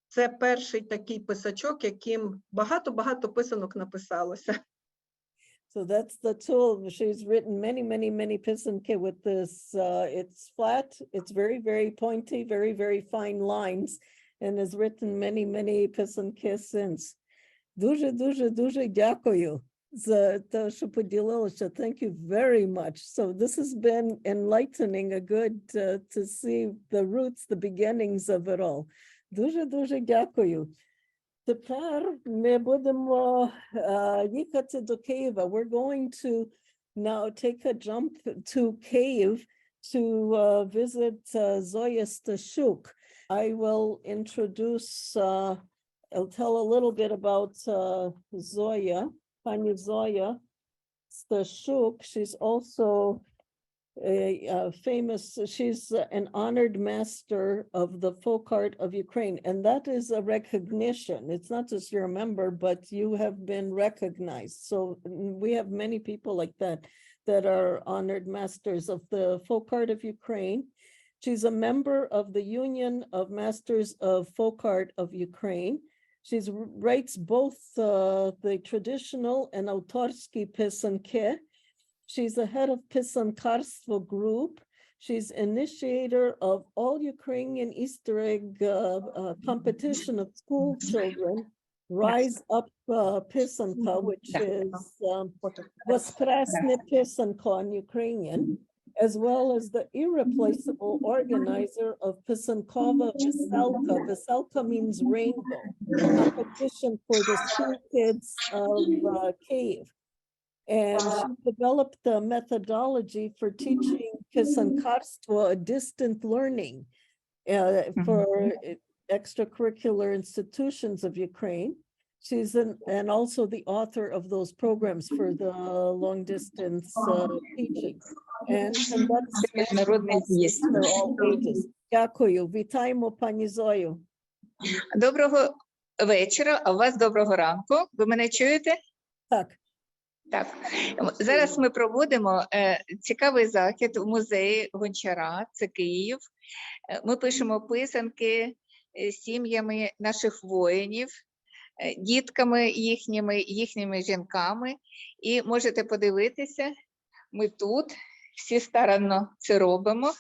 Це перший такий писачок, яким багато писанок написалося. So that's the tool. She's written many Pysanky with this. It's flat, it's very pointy, very fine lines, and has written many Pysanky since. Дуже дякую за те, що поділилися. Thank you very much. So this has been enlightening, a good to see the roots, the beginnings of it all. Дуже дякую. Тепер ми будемо їхати до Києва. We're going to now take a jump to Kyiv to visit Zoya Stashuk. I will introduce, I'll tell a little bit about Zoya, Pani Zoya Stashuk. She's also a famous, she's an honored master of the folk art of Ukraine. And that is a recognition. It's not just you're a member, but you have been recognized. So we have many people like that are honored masters of the folk art of Ukraine. She's a member of the Union of Masters of Folk Art of Ukraine. She writes both the traditional and autorsky pysanky. She's the head of Pysankarstvo group. She's initiator of all Ukrainian Easter egg competition of school children, Rise Up Pysanka, which is Воскресне Pysanka in Ukrainian, as well as the irreplaceable organizer of Pysankova Veselka. Veselka means rainbow, competition for the school kids of Kyiv. And she developed a methodology for teaching Pysankarstvo, distant learning for extracurricular institutions of Ukraine. She's and also the author of those programs for the long distance teaching and conducts classes for all ages. Дякую. Вітаємо пані Зою. Доброго вечора, а у вас доброго ранку. Ви мене чуєте? Так. Так. Зараз ми проводимо цікавий захід в музеї Гончара, це Київ. Ми пишемо писанки сім'ями наших воїнів, дітками їхніми жінками. І можете подивитися, ми тут всі старанно це робимо.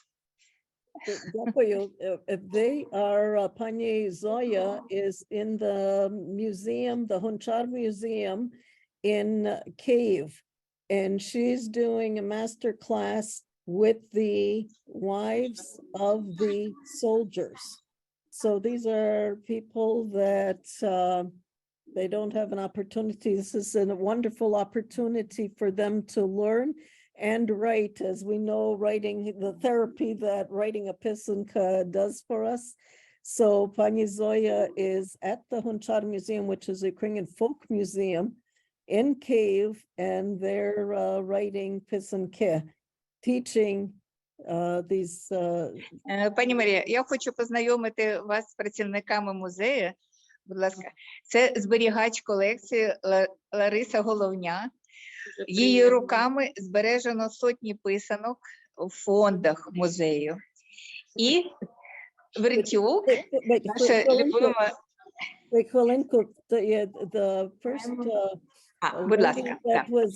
Дякую. They are, Pani Zoya is in the museum, the Honchar Museum in Kyiv, and she's doing a master class with the wives of the soldiers. So these are people that they don't have an opportunity. This is a wonderful opportunity for them to learn and write, as we know, writing, the therapy that writing a pysanka does for us. So Pani Zoya is at the Honchar Museum, which is a Ukrainian folk museum in Kyiv, and they're writing pysanky, teaching these. Пані Марія, я хочу познайомити вас з працівниками музею. Будь ласка, це зберігач колекції Лариса Головня. Її руками збережено сотні писанок в фондах музею. І Вертюк, наша любима... Хвилинку, the first lady that was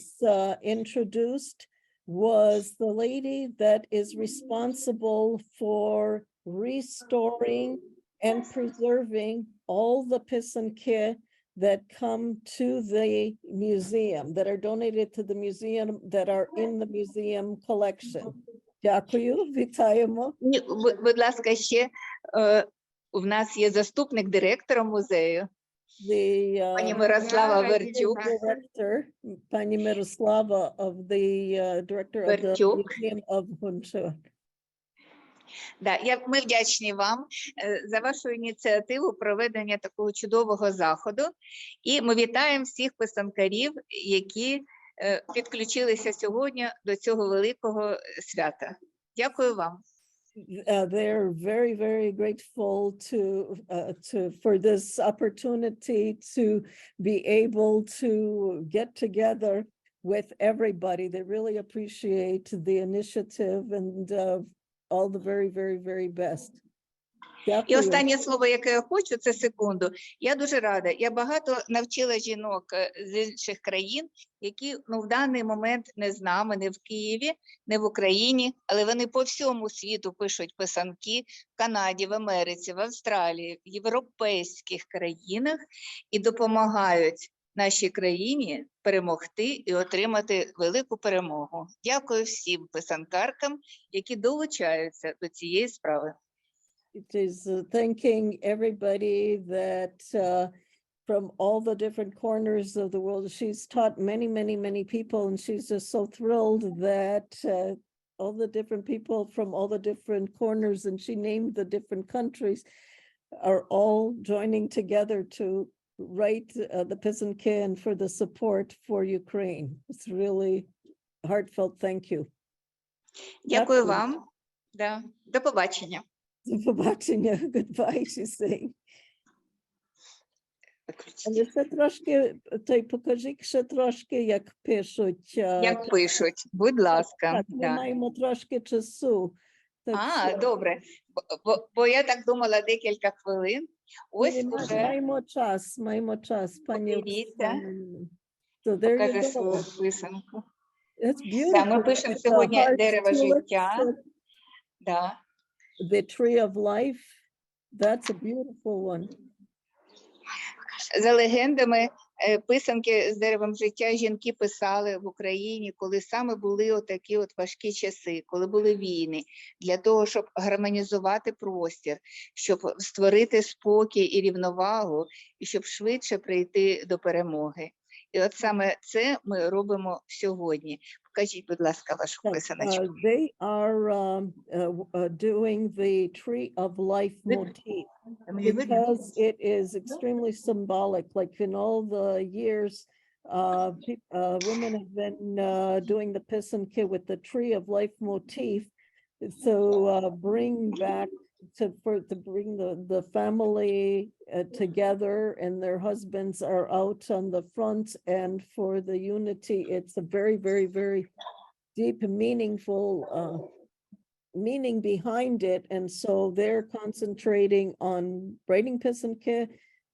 introduced was the lady that is responsible for restoring and preserving all the pysanky that come to the museum, that are donated to the museum, that are in the museum collection. Дякую, вітаємо. Будь ласка, ще у нас є заступник директора музею, пані Мирослава Вертюк. Пані Мирослава of the director of the Museum of Honchar. Да, ми вдячні вам за вашу ініціативу проведення такого чудового заходу. І ми вітаємо всіх писанкарів, які підключилися сьогодні до цього великого свята. Дякую вам. They're very, very grateful for this opportunity to be able to get together with everybody. They really appreciate the initiative and all the very, very, very best. І останнє слово, яке я хочу, це секунду. Я дуже рада. Я багато навчила жінок з інших країн, які в даний момент не з нами, не в Києві, не в Україні, але вони по всьому світу пишуть писанки в Канаді, в Америці, в Австралії, в європейських країнах і допомагають нашій країні перемогти і отримати велику перемогу. Дякую всім писанкаркам, які долучаються до цієї справи. It is thanking everybody that from all the different corners of the world. She's taught many, many, many people, and she's just so thrilled that all the different people from all the different corners, and she named the different countries, are all joining together to write the Pysanky and for the support for Ukraine. It's really heartfelt thank you. Дякую вам. Да. До побачення. До побачення. Goodbye, she's saying. Але ще трошки, покажи ще трошки, як пишуть. Як пишуть, будь ласка. Так, ми маємо трошки часу. Так, добре. Бо я так думала декілька хвилин. Ось уже. Маємо час, пані. Дивіться. Покажи свою писанку. Так, ми пишемо сьогодні дерево життя. Да. The tree of life. That's a beautiful one. За легендами, писанки з деревом життя жінки писали в Україні, коли саме були отакі от важкі часи, коли були війни, для того, щоб гармонізувати простір, щоб створити спокій і рівновагу, і щоб швидше прийти до перемоги. І от саме це ми робимо сьогодні. Покажіть, будь ласка, вашу писаночку. They are doing the tree of life motif because it is extremely symbolic. Like in all the years, women have been doing the Pysanky with the tree of life motif. So bring back to bring the family together, and their husbands are out on the front, and for the unity, it's a very, very, very deep, meaningful meaning behind it. And so they're concentrating on writing Pysanky,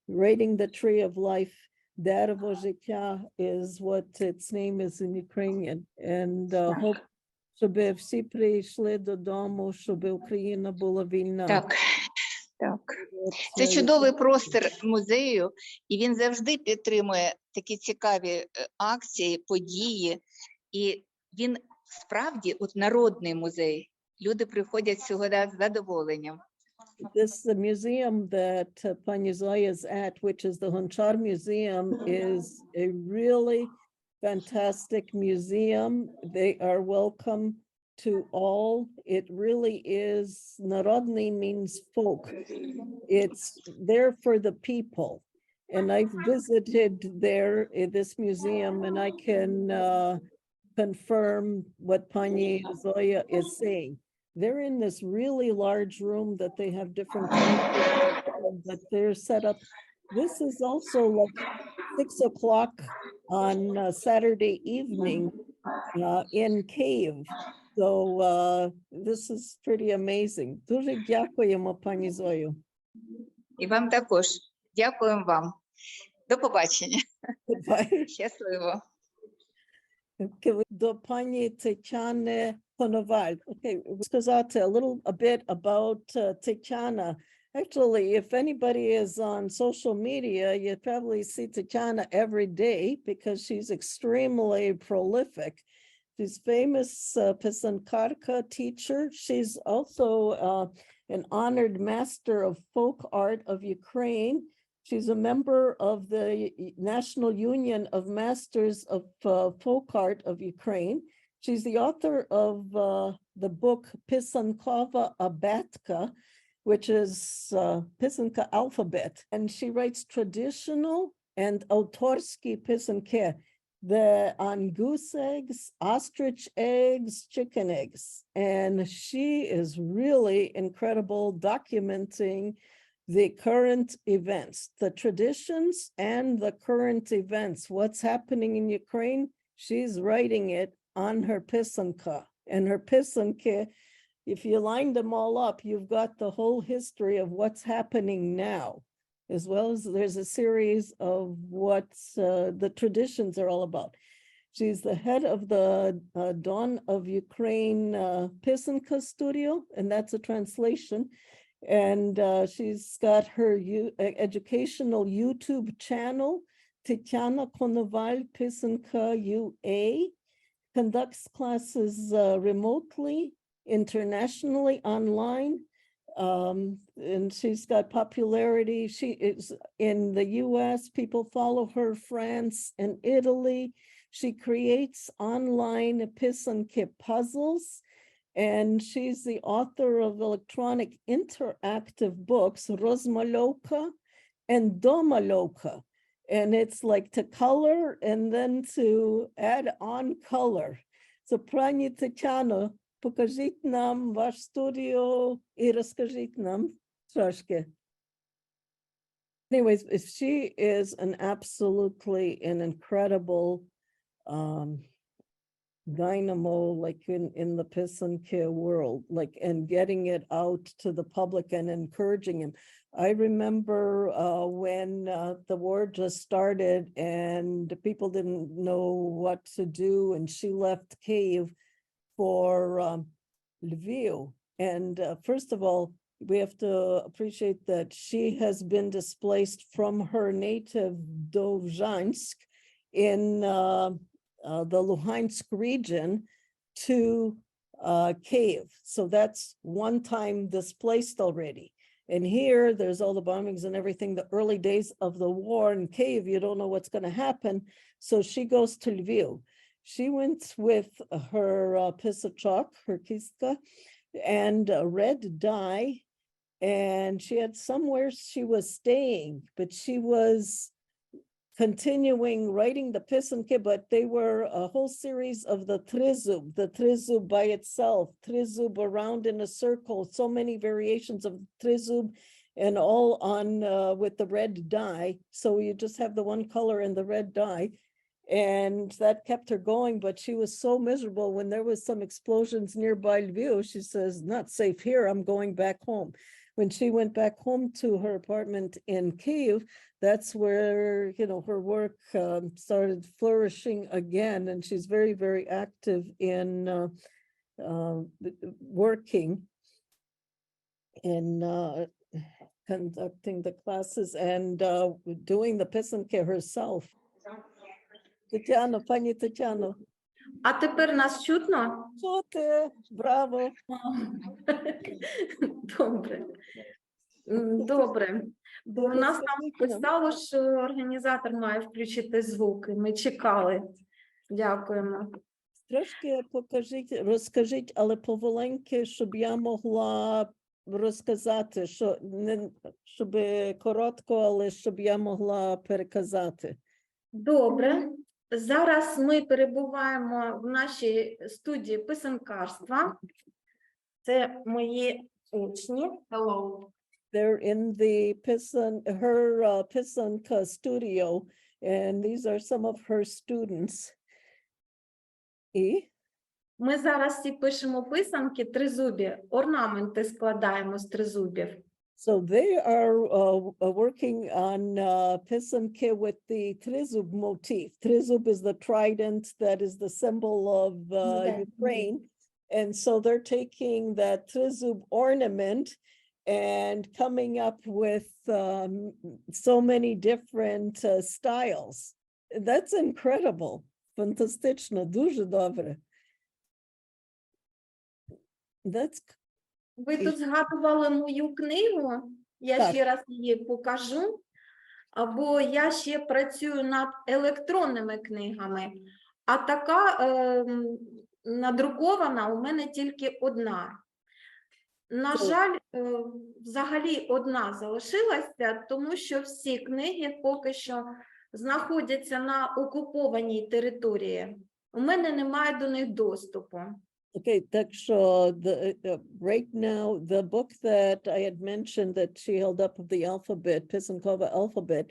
writing the tree of life. Дерево життя is what its name is in Ukrainian, and hope щоб всі прийшли додому, щоб Україна була вільна. Так. Це чудовий простір музею, і він завжди підтримує такі цікаві акції, події. І він справді от народний музей. Люди приходять сюди з задоволенням. This museum that Pani Zoya is at, which is the Honchar Museum, is a really fantastic museum. They are welcome to all. It really is, Narodny means folk. It's there for the people. And I've visited there in this museum, and I can confirm what Pani Zoya is saying. They're in this really large room that they have different that they're set up. This is also like 6 o'clock on Saturday evening in Kyiv. So this is pretty amazing. Дуже дякуємо, пані Зою. І вам також. Дякуємо вам. До побачення. Щасливо. До пані Тетяни Konoval. Okay, сказати a bit about Tatiana. Actually, if anybody is on social media, you probably see Tatiana every day because she's extremely prolific. She's famous Pysankarka teacher. She's also an honored master of folk art of Ukraine. She's a member of the National Union of Masters of Folk Art of Ukraine. She's the author of the book Pysankova Abatka, which is Pysanka alphabet. And she writes traditional and autorsky Pysanky, on goose eggs, ostrich eggs, chicken eggs. And she is really incredible documenting the current events, the traditions and the current events, what's happening in Ukraine. She's writing it on her Pysanka. And her Pysanky, if you line them all up, you've got the whole history of what's happening now, as well as there's a series of what the traditions are all about. She's the head of the Dawn of Ukraine Pysanka studio, and that's a translation. And she's got her educational YouTube channel, Tatiana Konoval Pysanka UA, conducts classes remotely, internationally, online. And she's got popularity. She is in the US, people follow her, France and Italy. She creates online Pysanky puzzles And she's the author of electronic interactive books, Rozmaloka and Domaloka. And it's like to color and then to add on color. So, Пані Тетяно, покажіть нам ваш студіо і розкажіть нам трошки. Anyways, she is an incredible dynamo, like in the Pysanky world, like, and getting it out to the public and encouraging him. I remember when the war just started and people didn't know what to do, and she left Kyiv for Lviv. And first of all, we have to appreciate that she has been displaced from her native Dovzhansk in the Luhansk region to Kyiv. So that's one time displaced already. And here there's all the bombings and everything, the early days of the war in Kyiv, you don't know what's going to happen. So she goes to Lviv. She went with her pisachok, her kistka, and a red dye. And she had somewhere she was staying, but she was continuing writing the Pysanky, but they were a whole series of the trizub by itself, trizub around in a circle, so many variations of trizub, and all on with the red dye. So you just have the one color and the red dye. And that kept her going, but she was so miserable when there was some explosions nearby Lviv. She says, not safe here, I'm going back home. When she went back home to her apartment in Kyiv, that's where, you know, her work started flourishing again. And she's very, very active in working in conducting the classes and doing the Pysanky herself. Тетяно, пані Тетяно. А тепер нас чутно? Чути, браво. Добре. Добре. Бо в нас там писало, що організатор має включити звуки. Ми чекали. Дякуємо. Трошки покажіть, розкажіть, але поволеньки, щоб я могла розказати, що не, щоб коротко, але щоб я могла переказати. Добре. Зараз ми перебуваємо в нашій студії писанкарства. Це мої учні. Hello. They're in the her Pysanka studio, and these are some of her students. І? Ми зараз всі пишемо писанки тризубі, орнаменти складаємо з тризубів. So they are working on Pysanky with the trizub motif. Trizub is the trident that is the symbol of Ukraine. And so they're taking that trizub ornament and coming up with so many different styles. That's incredible. Фантастично, дуже добре. That's Ви тут згадували мою книгу, я ще раз її покажу, або я ще працюю над електронними книгами, а така надрукована у мене тільки одна. На жаль, взагалі одна залишилася, тому що всі книги поки що знаходяться на окупованій території. У мене немає до них доступу. Okay, так що right now, the book that I had mentioned that she held up of the alphabet, Pysankova alphabet,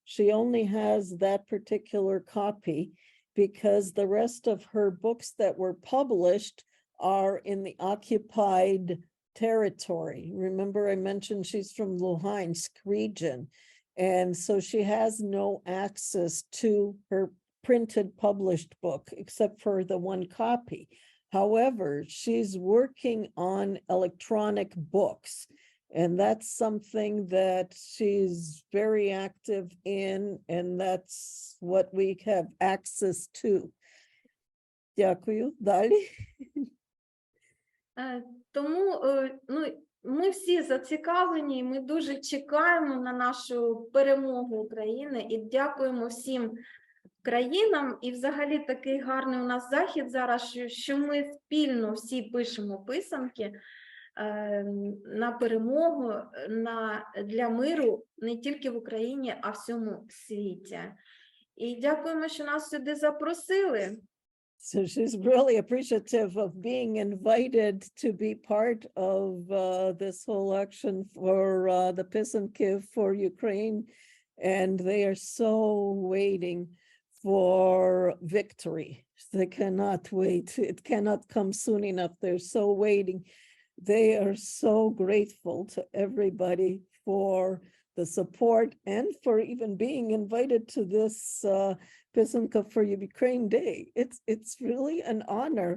she only has that particular copy because the rest of her books that were published are in the occupied territory. Remember, I mentioned she's from Luhansk region. And so she has no access to her printed published book except for the one copy. However, she's working on electronic books, and that's something that she's very active in, and that's what we have access to. Дякую. Далі. Тому ми всі зацікавлені, ми дуже чекаємо на нашу перемогу України і дякуємо всім країнам. І взагалі такий гарний у нас захід зараз, що ми спільно всі пишемо писанки на перемогу, для миру не тільки в Україні, а в всьому світі. І дякуємо, що нас сюди запросили. So she's really appreciative of being invited to be part of this whole action for the Pysanky for Ukraine. And they are so waiting for victory. They cannot wait. It cannot come soon enough. They're so waiting. They are so grateful to everybody for the support and for even being invited to this Pysanka for Ukraine Day. It's really an honor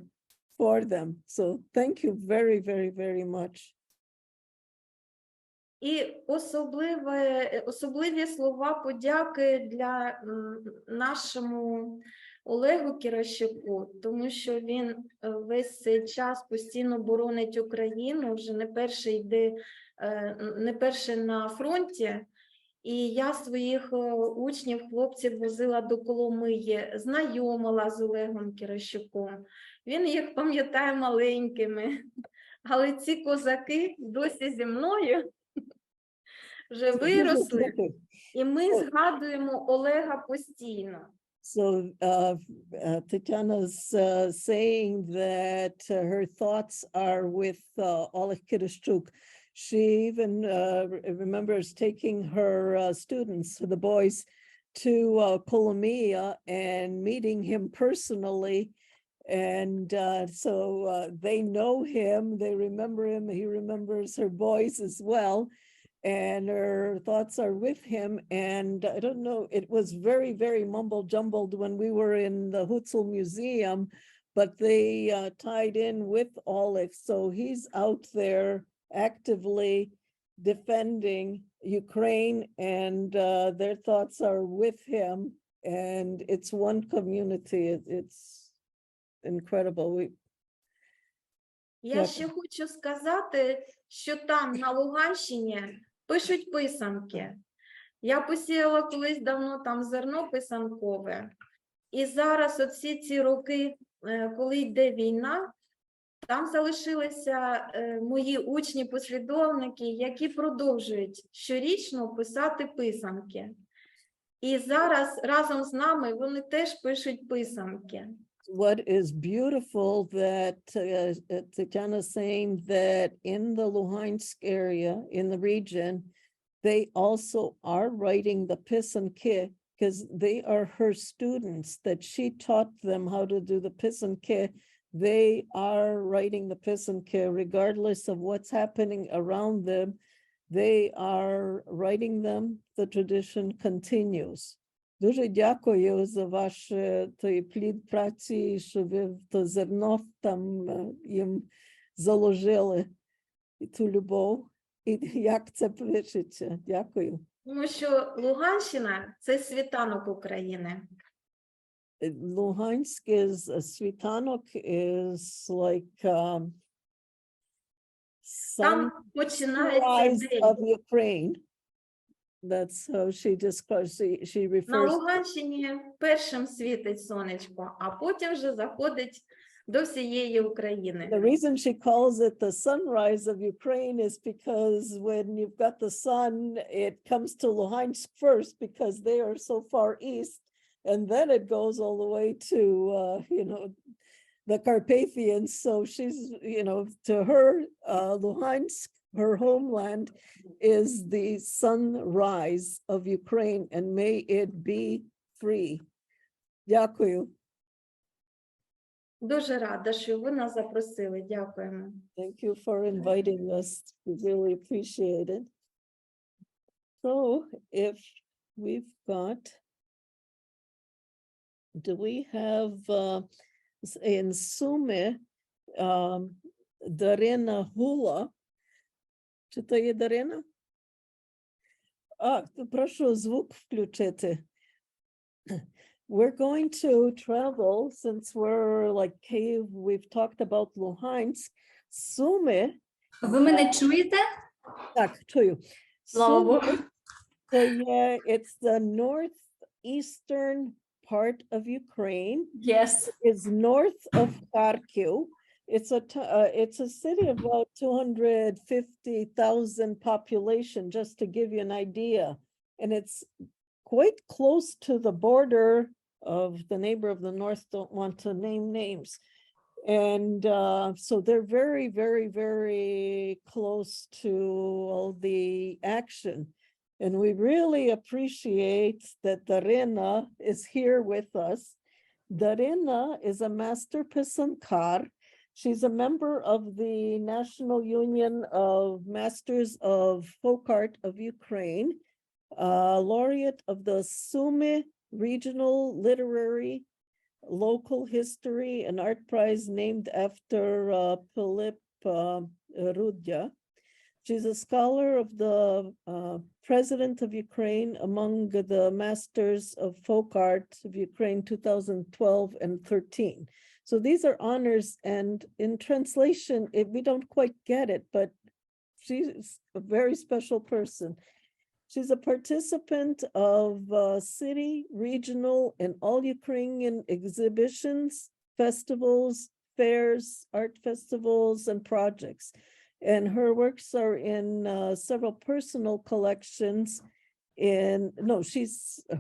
for them. So thank you very, very, very much. І особливі слова подяки для нашому Олегу Кіращуку, тому що він весь цей час постійно боронить Україну, вже не перший на фронті. І я своїх учнів, хлопців возила до Коломиї, знайомила з Олегом Кіращуком. Він їх пам'ятає маленькими, але ці козаки досі зі мною вже виросли, і ми згадуємо Олега постійно. So Tatiana's saying that her thoughts are with Oleg Kirishchuk. She even remembers taking her students, the boys, to Kolomia and meeting him personally. And so they know him, they remember him, he remembers her boys as well. And her thoughts are with him. And I don't know, it was very, very mumble jumbled when we were in the Hutzel Museum, but they tied in with Oleg. So he's out there actively defending Ukraine, and their thoughts are with him. And it's one community. It's incredible. Я ще хочу сказати, що там, на Луганщині, пишуть писанки. Я посіяла колись давно там зерно писанкове. І зараз оці ці роки, коли йде війна, там залишилися мої учні-послідовники, які продовжують щорічно писати писанки. І зараз разом з нами вони теж пишуть писанки. What is beautiful that Tatiana is saying that in the Luhansk area, in the region, they also are writing the Pysanky because they are her students, that she taught them how to do the Pysanky. They are writing the Pysanky regardless of what's happening around them. They are writing them. The tradition continues. Дуже дякую за ваш той плід праці, що ви то зерно там їм заложили, і ту любов, і як це пишеться. Дякую. Тому що Луганщина – це світанок України. Luhansk is a світанок, is like Там починається день. of Ukraine. That's how she describes, she На refers. Луганщині першим світить сонечко, а потім вже заходить до всієї України. The reason she calls it the sunrise of Ukraine is because when you've got the sun, it comes to Luhansk first because they are so far east, and then it goes all the way to, the Carpathians. So she's, to her, Luhansk, her homeland, is the sunrise of Ukraine, and may it be free. Дякую. Дуже рада, що ви нас запросили. Дякуємо. Thank you for inviting us. We really appreciate it. So if we've got, do we have in Sumy Darina Hula? Чи то є Дарина? Прошу звук включити. We're going to travel, since we're like Kyiv, we've talked about Luhansk. Sumy. Ви мене чуєте? Так, чую. Слава Богу. Sumy, it's the northeastern part of Ukraine. Yes. Is north of Kharkiv. It's a city of about 250,000 population, just to give you an idea. And it's quite close to the border of the neighbor of the north, don't want to name names. And so they're very, very, very close to all the action. And we really appreciate that Darina is here with us. Darina is a master Pysankar. She's a member of the National Union of Masters of Folk Art of Ukraine, laureate of the Sumy Regional Literary Local History and Art Prize named after Pilip Rudya. She's a scholar of the President of Ukraine among the Masters of Folk Art of Ukraine 2012 and 13. So these are honors, and in translation, we don't quite get it, but she's a very special person. She's a participant of city, regional, and all Ukrainian exhibitions, festivals, fairs, art festivals, and projects. And her works are in several personal collections.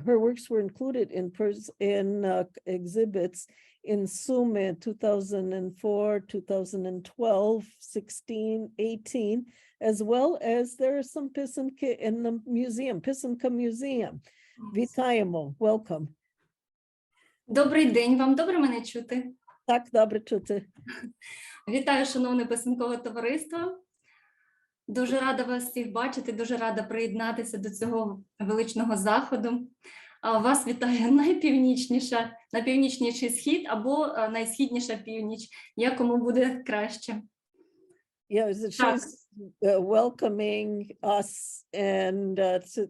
Her works were included in exhibits in Sumy 2004, 2012, 16, 18, as well as there are some Pysanky in the museum, Pysanka Museum. Вітаємо, welcome. Добрий день, вам добре мене чути? Так, добре чути. Вітаю, шановне писанкове товариство. Дуже рада вас всіх бачити, дуже рада приєднатися до цього величного заходу. Вас вітає найпівнічніший схід або найсхідніша північ, як кому буде краще. Yeah, she's welcoming us, and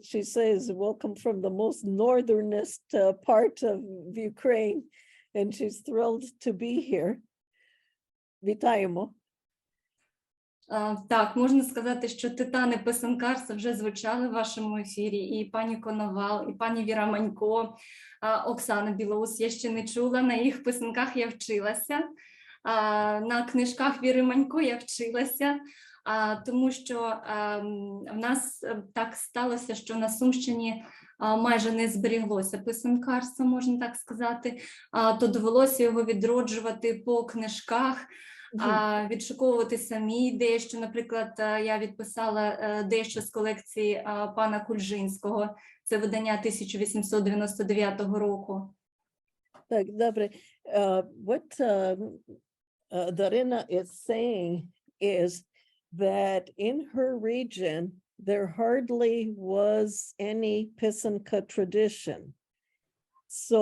she says, welcome from the most northernest part of Ukraine, and she's thrilled to be here. Вітаємо. Так, можна сказати, що титани писанкарства вже звучали в вашому ефірі, і пані Коновал, і пані Віра Манько, Оксана Білоус. Я ще не чула, на їх писанках я вчилася, на книжках Віри Манько я вчилася, тому що в нас так сталося, що на Сумщині майже не зберіглося писанкарство, можна так сказати, то довелося його відроджувати по книжках, відшуковувати самі дещо. Наприклад, я відписала дещо з колекції пана Кульжинського. Це видання 1899 року. Так, добре. What Darina is saying is that in her region, there hardly was any Pysanka tradition. So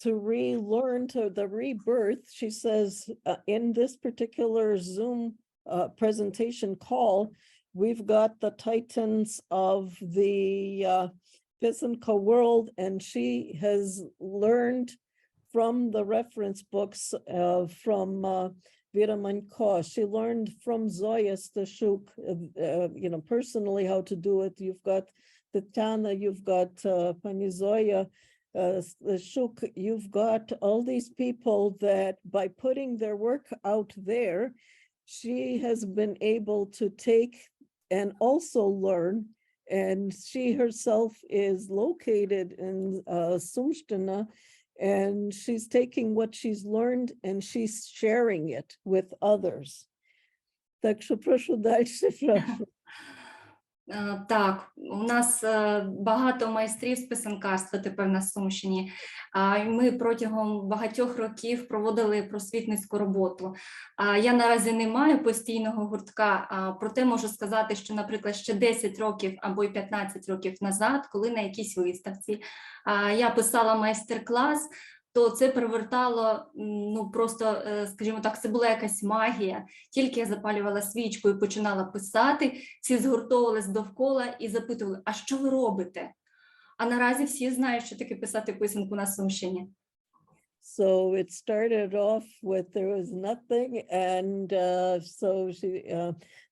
to relearn to the rebirth, she says, in this particular Zoom presentation call, we've got the titans of the Pysanka world, and she has learned from the reference books from Vira Manько. She learned from Zoya Stashuk, personally how to do it. You've got Tatiana, you've got Pani Zoya, Stashuk, you've got all these people that by putting their work out there, she has been able to take and also learn. And she herself is located in Sumshtina, and she's taking what she's learned and she's sharing it with others. Так що прошу дальше. Так, у нас багато майстрів з писанкарства тепер на Сумщині. Ми протягом багатьох років проводили просвітницьку роботу. Я наразі не маю постійного гуртка, проте можу сказати, що, наприклад, ще 10 років або й 15 років назад, коли на якійсь виставці я писала майстер-клас, то це привертало, просто, скажімо так, це була якась магія. Тільки я запалювала свічку і починала писати, всі згуртовувались довкола і запитували, а що ви робите? А наразі всі знають, що таке писати писанку на Сумщині. So it started off with there was nothing, and so she,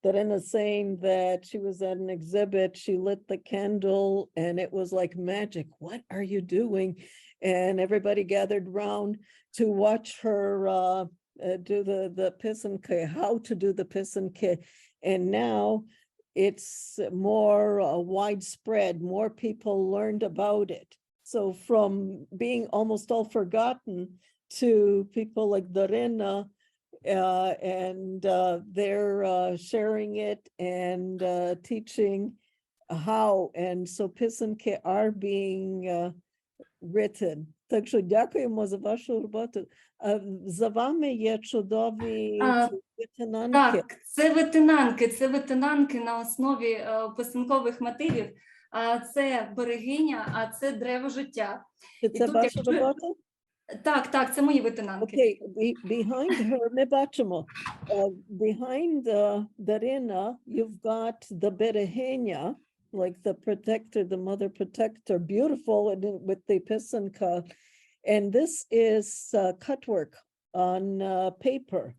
Darina saying that she was at an exhibit, she lit the candle, and it was like magic. What are you doing? and everybody gathered round to watch her do the Pysanky, how to do the Pysanky. And now it's more widespread, more people learned about it. So from being almost all forgotten to people like Darina, and they're sharing it and teaching how. And so Pysanky are being written. Так що дякуємо за вашу роботу. За вами є чудові витинанки. Так, це витинанки на основі писанкових мотивів. Це берегиня, а це древо життя. Це ваша робота? Так, це мої витинанки. Okay, behind her, ми бачимо, behind Darina, you've got the берегиня, like the protector, the mother protector, beautiful with the Pysanka. And this is cut work on paper.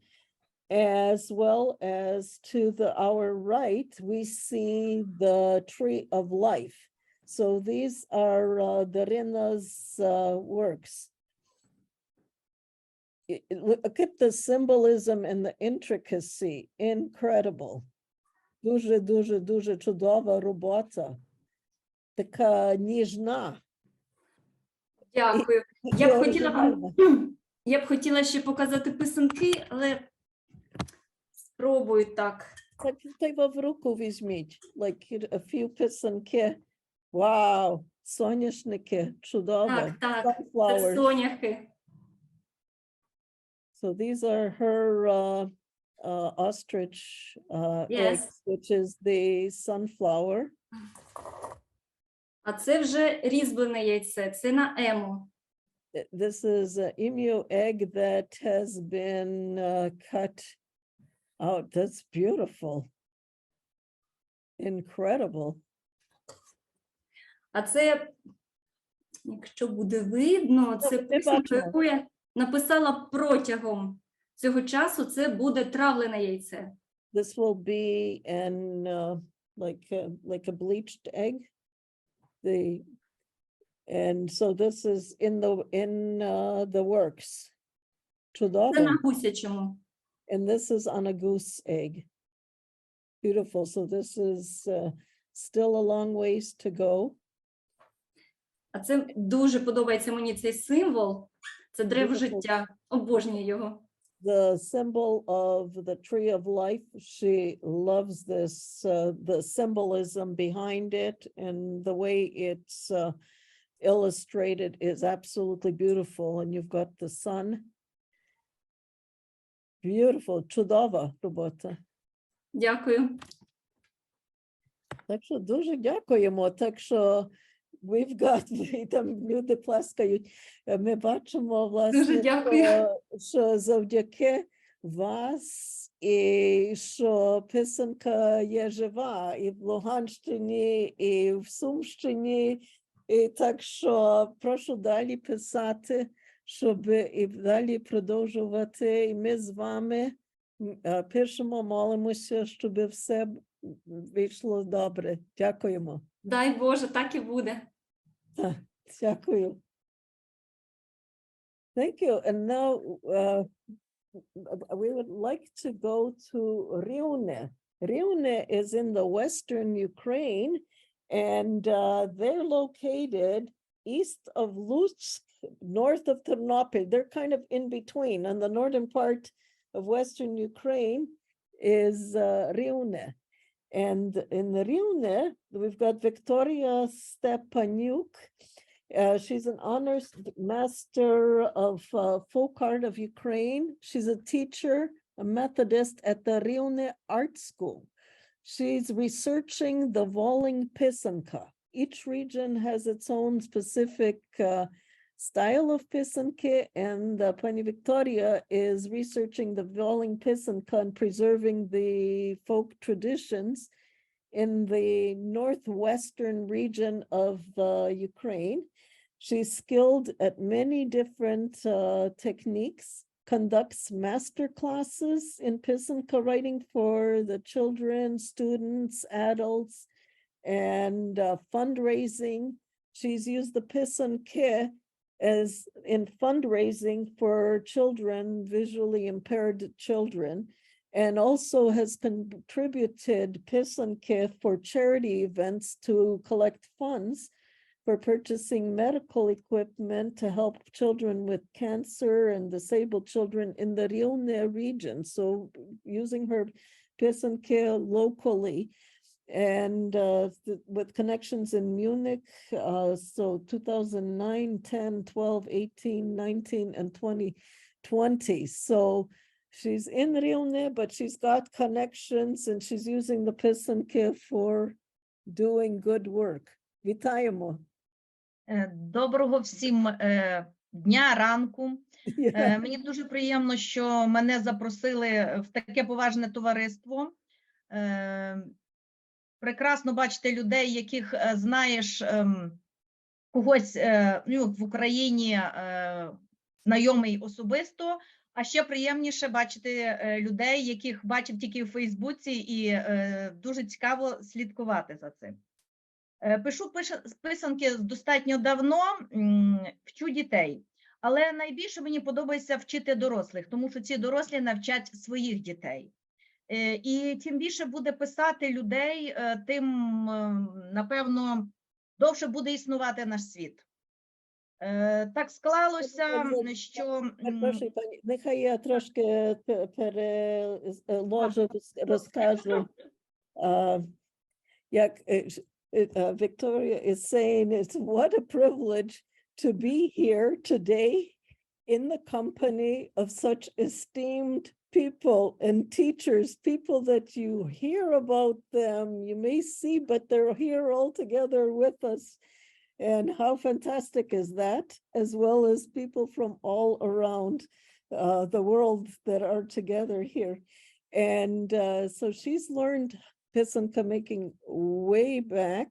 As well as to our right, we see the tree of life. So these are Darina's works. Look at the symbolism and the intricacy, incredible. Дуже чудова робота. Така ніжна. Дякую. Я б хотіла ще показати писанки, але спробую так. Так, в руку візьміть, like a few писанки. Вау, соняшники, чудово. Так, це соняхи. So these are her ostrich eggs, which is the sunflower. А це вже різьблене яйце, це на ему. This is an emu egg that has been cut out. That's beautiful. Incredible. А це, якщо буде видно, це писанка, яку я написала протягом цього часу, це буде травлене яйце. This will be an like a bleached egg. And so this is in the works. Чудово. Це на гусячому. And this is on a goose egg. Beautiful. So this is still a long ways to go. А це дуже подобається мені цей символ. Це древо життя. Обожнюю його. The symbol of the tree of life, she loves this, the symbolism behind it, and the way it's illustrated is absolutely beautiful. And you've got the sun. Beautiful, чудова робота. Дякую. Так що дуже дякуємо. Так що we've got, там люди плескають. Ми бачимо, власне, що завдяки вас і що писанка є жива і в Луганщині, і в Сумщині. І так що прошу далі писати, щоб і далі продовжувати. І ми з вами пишемо, молимося, щоб все вийшло добре. Дякуємо. Дай Боже, так і буде. Дякую. Thank you. And now we would like to go to Rivne. Rivne is in the western Ukraine, and they're located east of Lutsk, north of Ternopil. They're kind of in between. And the northern part of western Ukraine is Rivne. And in the Rivne, we've got Victoria Stepanuk. She's an honors master of folk art of Ukraine. She's a teacher, a Methodist at the Rivne Art School. She's researching the Voling Pysanka. Each region has its own specific style of Pysanky, and Pani Victoria is researching the Voling Pysanka and preserving the folk traditions in the northwestern region of Ukraine. She's skilled at many different techniques, conducts master classes in Pysanka writing for the children, students, adults, and fundraising. She's used the Pysanky as in fundraising for children, visually impaired children, and also has contributed Pysanky for charity events to collect funds for purchasing medical equipment to help children with cancer and disabled children in the Rione region. So using her Pysanky locally, and with connections in Munich, so 2009, 10, 12, 18, 19, and 2020. So she's in Rione, but she's got connections and she's using the Pysanky for doing good work. Вітаємо. Доброго всім дня, ранку. Мені дуже приємно, що мене запросили в таке поважне товариство. Прекрасно бачити людей, яких знаєш, когось в Україні знайомий особисто, а ще приємніше бачити людей, яких бачив тільки в Фейсбуці, і дуже цікаво слідкувати за цим. Пишу писанки достатньо давно, вчу дітей, але найбільше мені подобається вчити дорослих, тому що ці дорослі навчать своїх дітей. І чим більше буде писати людей, тим, напевно, довше буде існувати наш світ. Так склалося, що... Прошу, пані, нехай я трошки переложу, розкажу, як Victoria is saying, it's what a privilege to be here today in the company of such esteemed people and teachers, people that you hear about them, you may see, but they're here all together with us. And how fantastic is that, as well as people from all around the world that are together here. And so she's learned Pysanka making way back,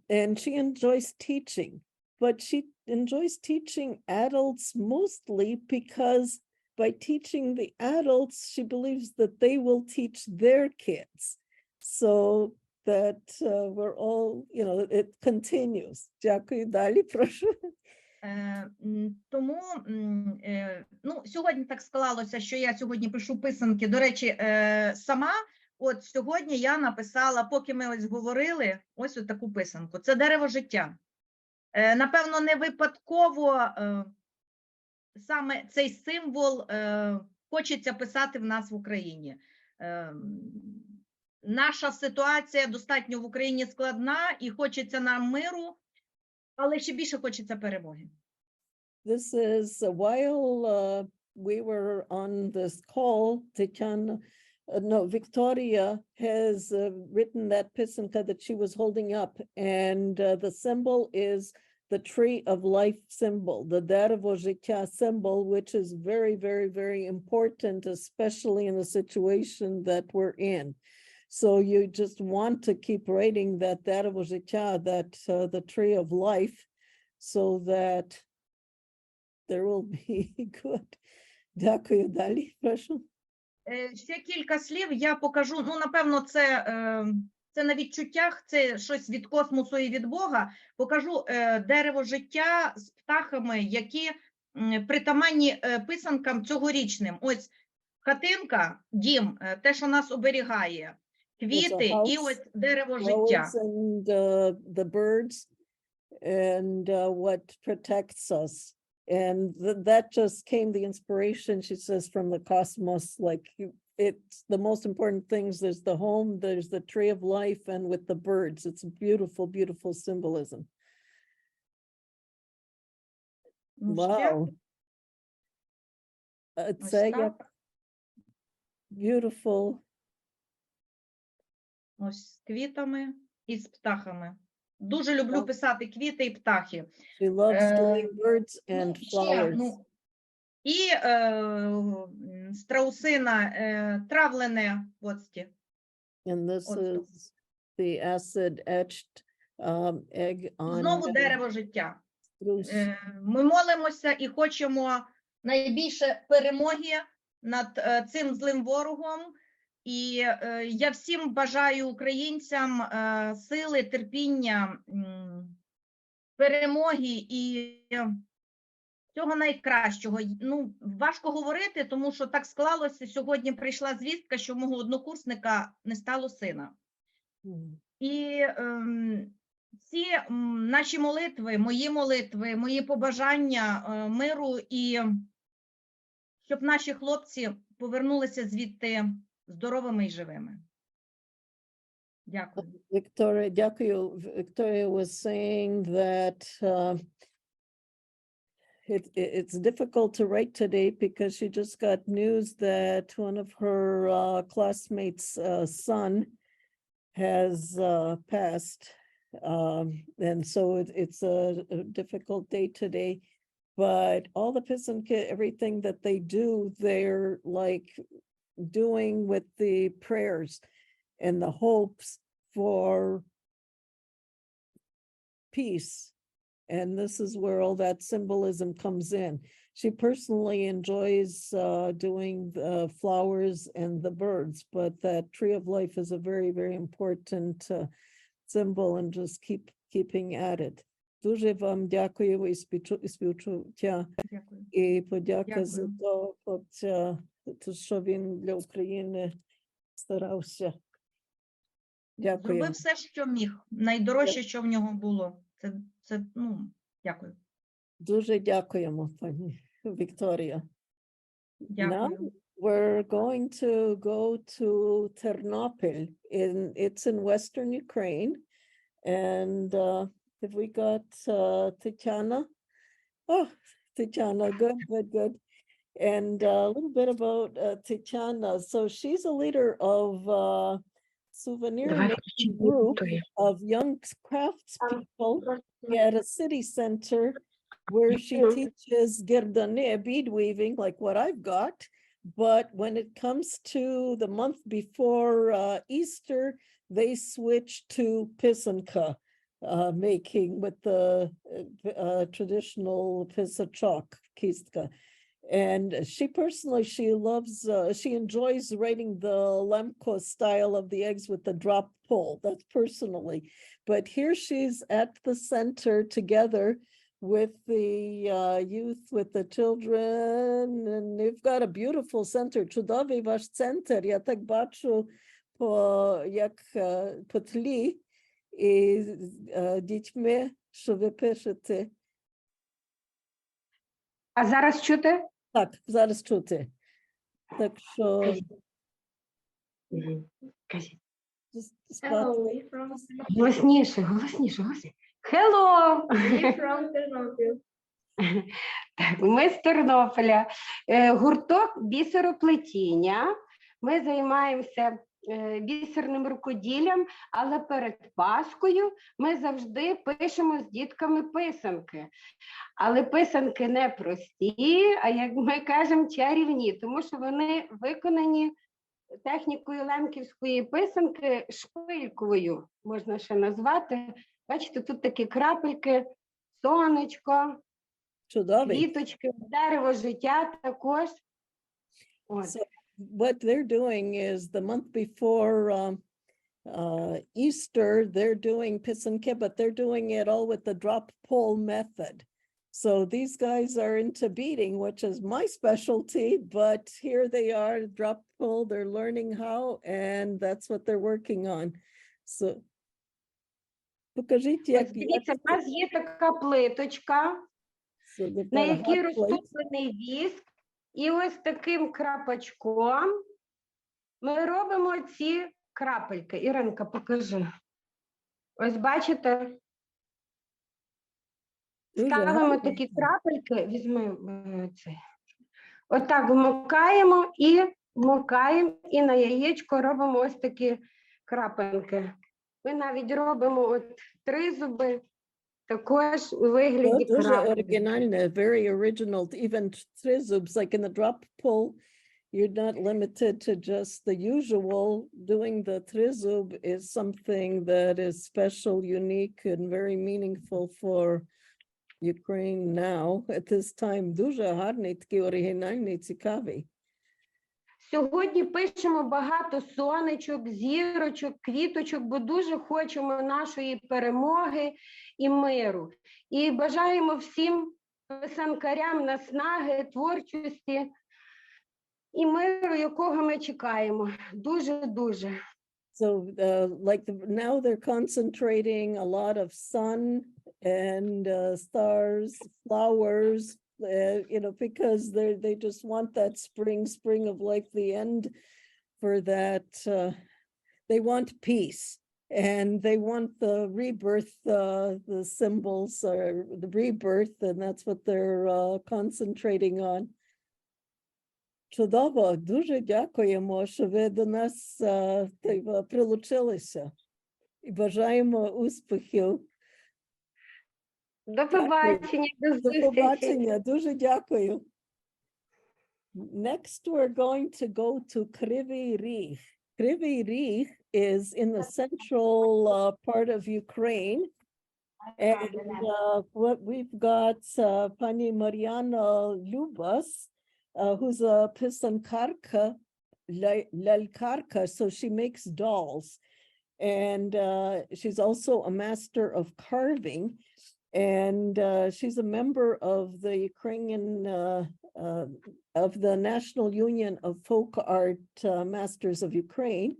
and she enjoys teaching, but she enjoys teaching adults mostly because by teaching the adults, she believes that they will teach their kids. So that we're all, you know, it continues. Дякую, далі, прошу. Тому, сьогодні так склалося, що я сьогодні пишу писанки. До речі, сама, от сьогодні я написала, поки ми ось говорили, ось таку писанку. Це дерево життя. Напевно, не випадково саме цей символ хочеться писати в нас в Україні. Наша ситуація достатньо в Україні складна, і хочеться нам миру, але ще більше хочеться перемоги. This is while we were on this call, Victoria has written that Pysanka that she was holding up, and the symbol is the tree of life symbol, the дерево життя symbol, which is very, very, very important, especially in the situation that we're in. So you just want to keep writing that дерево життя, that the tree of life, so that there will be good. Дякую, далі, прошу. Ще кілька слів я покажу. Напевно, це на відчуттях, це щось від космосу і від Бога. Покажу дерево життя з птахами, які притаманні писанкам цьогорічним. Ось хатинка, дім, те, що нас оберігає. Квіти і ось дерево життя. And the birds and what protects us. And that just came, the inspiration, she says, from the cosmos, like it's the most important things. There's the home, there's the tree of life, and with the birds. It's a beautiful, beautiful symbolism. Wow. It's beautiful. Ось з квітами і з птахами. Дуже люблю писати квіти і птахи. She loves doing birds and flowers. І страусина травлене оцті. And this is the acid etched egg on. Знову дерево життя. Ми молимося і хочемо найбільше перемоги над цим злим ворогом. І я всім бажаю українцям сили, терпіння, перемоги і всього найкращого. Ну, важко говорити, тому що так склалося. Сьогодні прийшла звістка, що в мого однокурсника не стало сина. І всі наші молитви, мої побажання миру і щоб наші хлопці повернулися звідти здоровими і живими. Дякую. Victoria, дякую. Victoria was saying that it's difficult to write today because she just got news that one of her classmates' son has passed. And so it's a difficult day today. But all the Pysanky, everything that they do, they're like doing with the prayers and the hopes for peace. And this is where all that symbolism comes in. She personally enjoys doing the flowers and the birds, but that tree of life is a very, very important symbol, and just keeping at it. Дуже вам дякую і співчуття, і подяка за те, що він для України старався. Дякую. Зробив все, що міг. Найдорожче, що в нього було. Дякую. Дуже дякуємо, пані Вікторія. Дякую. Now we're going to go to Ternopil. It's in Western Ukraine. And have we got Tatiana? Oh, Tatiana, good. And a little bit about Tatiana. So she's a leader of souvenir making group of young craftspeople at a city center where she teaches girdane, bead weaving, like what I've got. But when it comes to the month before Easter, they switch to Pysanka making with the traditional Pisachok kistka. And she personally, she enjoys writing the Lemko style of the eggs with the drop pull. That's personally. But here she's at the center together with the youth, with the children, and they've got a beautiful center. Чудовий ваш центр. Я так бачу по тлі і дітьми, що ви пишете. А зараз чути? Так, зараз чути. Так що... Кажіть. Hello, we're from Голосніше. Hello! we're from Ternopil. Так, ми з Тернополя. Гурток бісероплетіння. Ми займаємося бісерним рукоділлям, але перед Паскою ми завжди пишемо з дітками писанки. Але писанки не прості, а, як ми кажемо, чарівні, тому що вони виконані технікою лемківської писанки шпильковою, можна ще назвати. Бачите, тут такі крапельки, сонечко, квіточки, дерево життя також. So what they're doing is the month before Easter, they're doing Pysanky, but they're doing it all with the drop pull method. So these guys are into beading, which is my specialty, but here they are, drop pull, they're learning how, and that's what they're working on. So, покажіть, як... Дивіться, в нас є така плиточка, на якій розтоплений віск, і ось таким крапочком ми робимо ці крапельки. Іринка, покажи. Ось бачите? Ставимо такі крапельки, візьми цей. Отак вмикаємо і на яєчко робимо ось такі крапельки. Ми навіть робимо от тризуби, також у вигляді Дуже крапель. оригінальне, very original, even trizubs, like in the drop pull, you're not limited to just the usual. Doing the trizub is something that is special, unique, and very meaningful for Ukraine now at this time. Дуже гарний, такий оригінальний, цікавий. Сьогодні пишемо багато сонечок, зірочок, квіточок, бо дуже хочемо нашої перемоги і миру. І бажаємо всім писанкарям наснаги, творчості і миру, якого ми чекаємо. Дуже-дуже. So like now they're concentrating a lot of sun and stars, flowers, because they just want that spring of like the end for that. They want peace and they want the rebirth, the symbols or the rebirth, and that's what they're concentrating on. Чудово, дуже дякуємо, що ви до нас прилучилися. І бажаємо успіхів. До побачення, до зустрічі. До побачення, дуже дякую. Next, we're going to go to Kryvyi Rih. Kryvyi Rih is in the central part of Ukraine. And what we've got Pani Mariana Lubas, who's a Pysankarka, lalkarka, so she makes dolls. And she's also a master of carving. And she's a member of the Ukrainian, of the National Union of Folk Art Masters of Ukraine.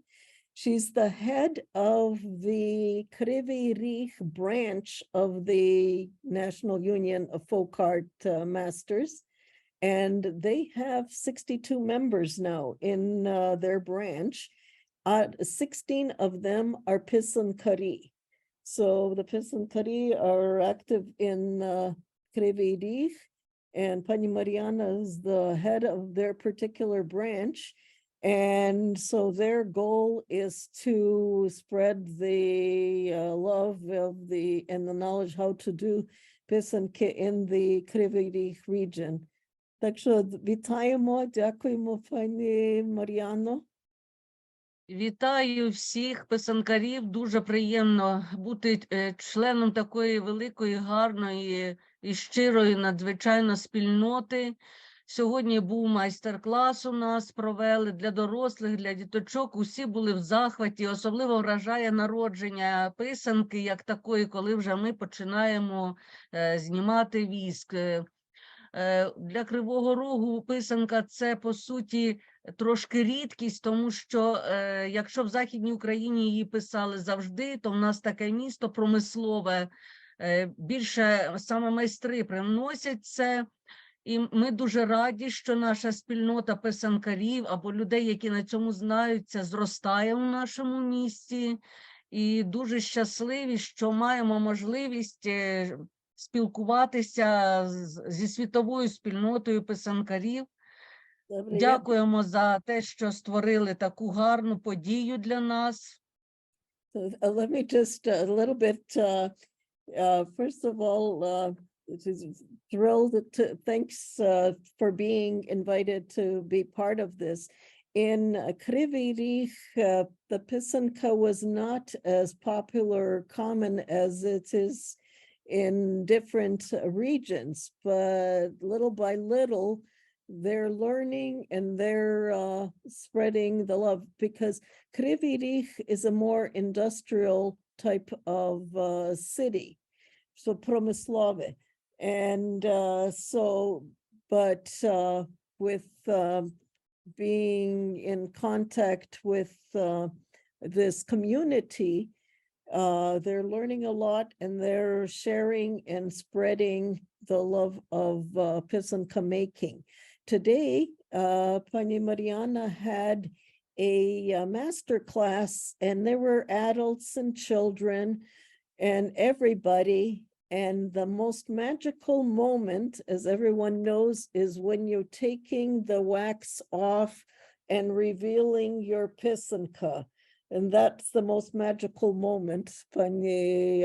She's the head of the Kryvyi Rih branch of the National Union of Folk Art Masters. And they have 62 members now in their branch. 16 of them are Pysanky. So the Pysanky are active in Kryvyi Rih, and Pani Mariana is the head of their particular branch. And so their goal is to spread the love of and the knowledge how to do Pysanky in the Kryvyi Rih region. Так що вітаємо, дякуємо, пані Мар'яно. Вітаю всіх писанкарів. Дуже приємно бути членом такої великої, гарної і щирої надзвичайно спільноти. Сьогодні був майстер-клас у нас, провели для дорослих, для діточок. Усі були в захваті. Особливо вражає народження писанки, як такої, коли вже ми починаємо знімати віск. Для Кривого Рогу писанка – це, по суті, трошки рідкість, тому що якщо в Західній Україні її писали завжди, то в нас таке місто промислове, більше саме майстри приносять це. І ми дуже раді, що наша спільнота писанкарів або людей, які на цьому знаються, зростає у нашому місті. І дуже щасливі, що маємо можливість спілкуватися зі світовою спільнотою писанкарів. Дякуємо за те, що створили таку гарну подію для нас. Let me just a little bit, first of all, thrilled to, thanks for being invited to be part of this. In Kryvyi Rih, the Pysanka was not as popular, common as it is in different regions, but little by little, they're learning and they're spreading the love, because Kryvyi Rih is a more industrial type of city, so pромислове. And so, but with being in contact with this community, they're learning a lot and they're sharing and spreading the love of Pysanka making. Today, Pani Mariana had a master class, and there were adults and children and everybody. And the most magical moment, as everyone knows, is when you're taking the wax off and revealing your Pysanka. And that's the most magical moment. Pani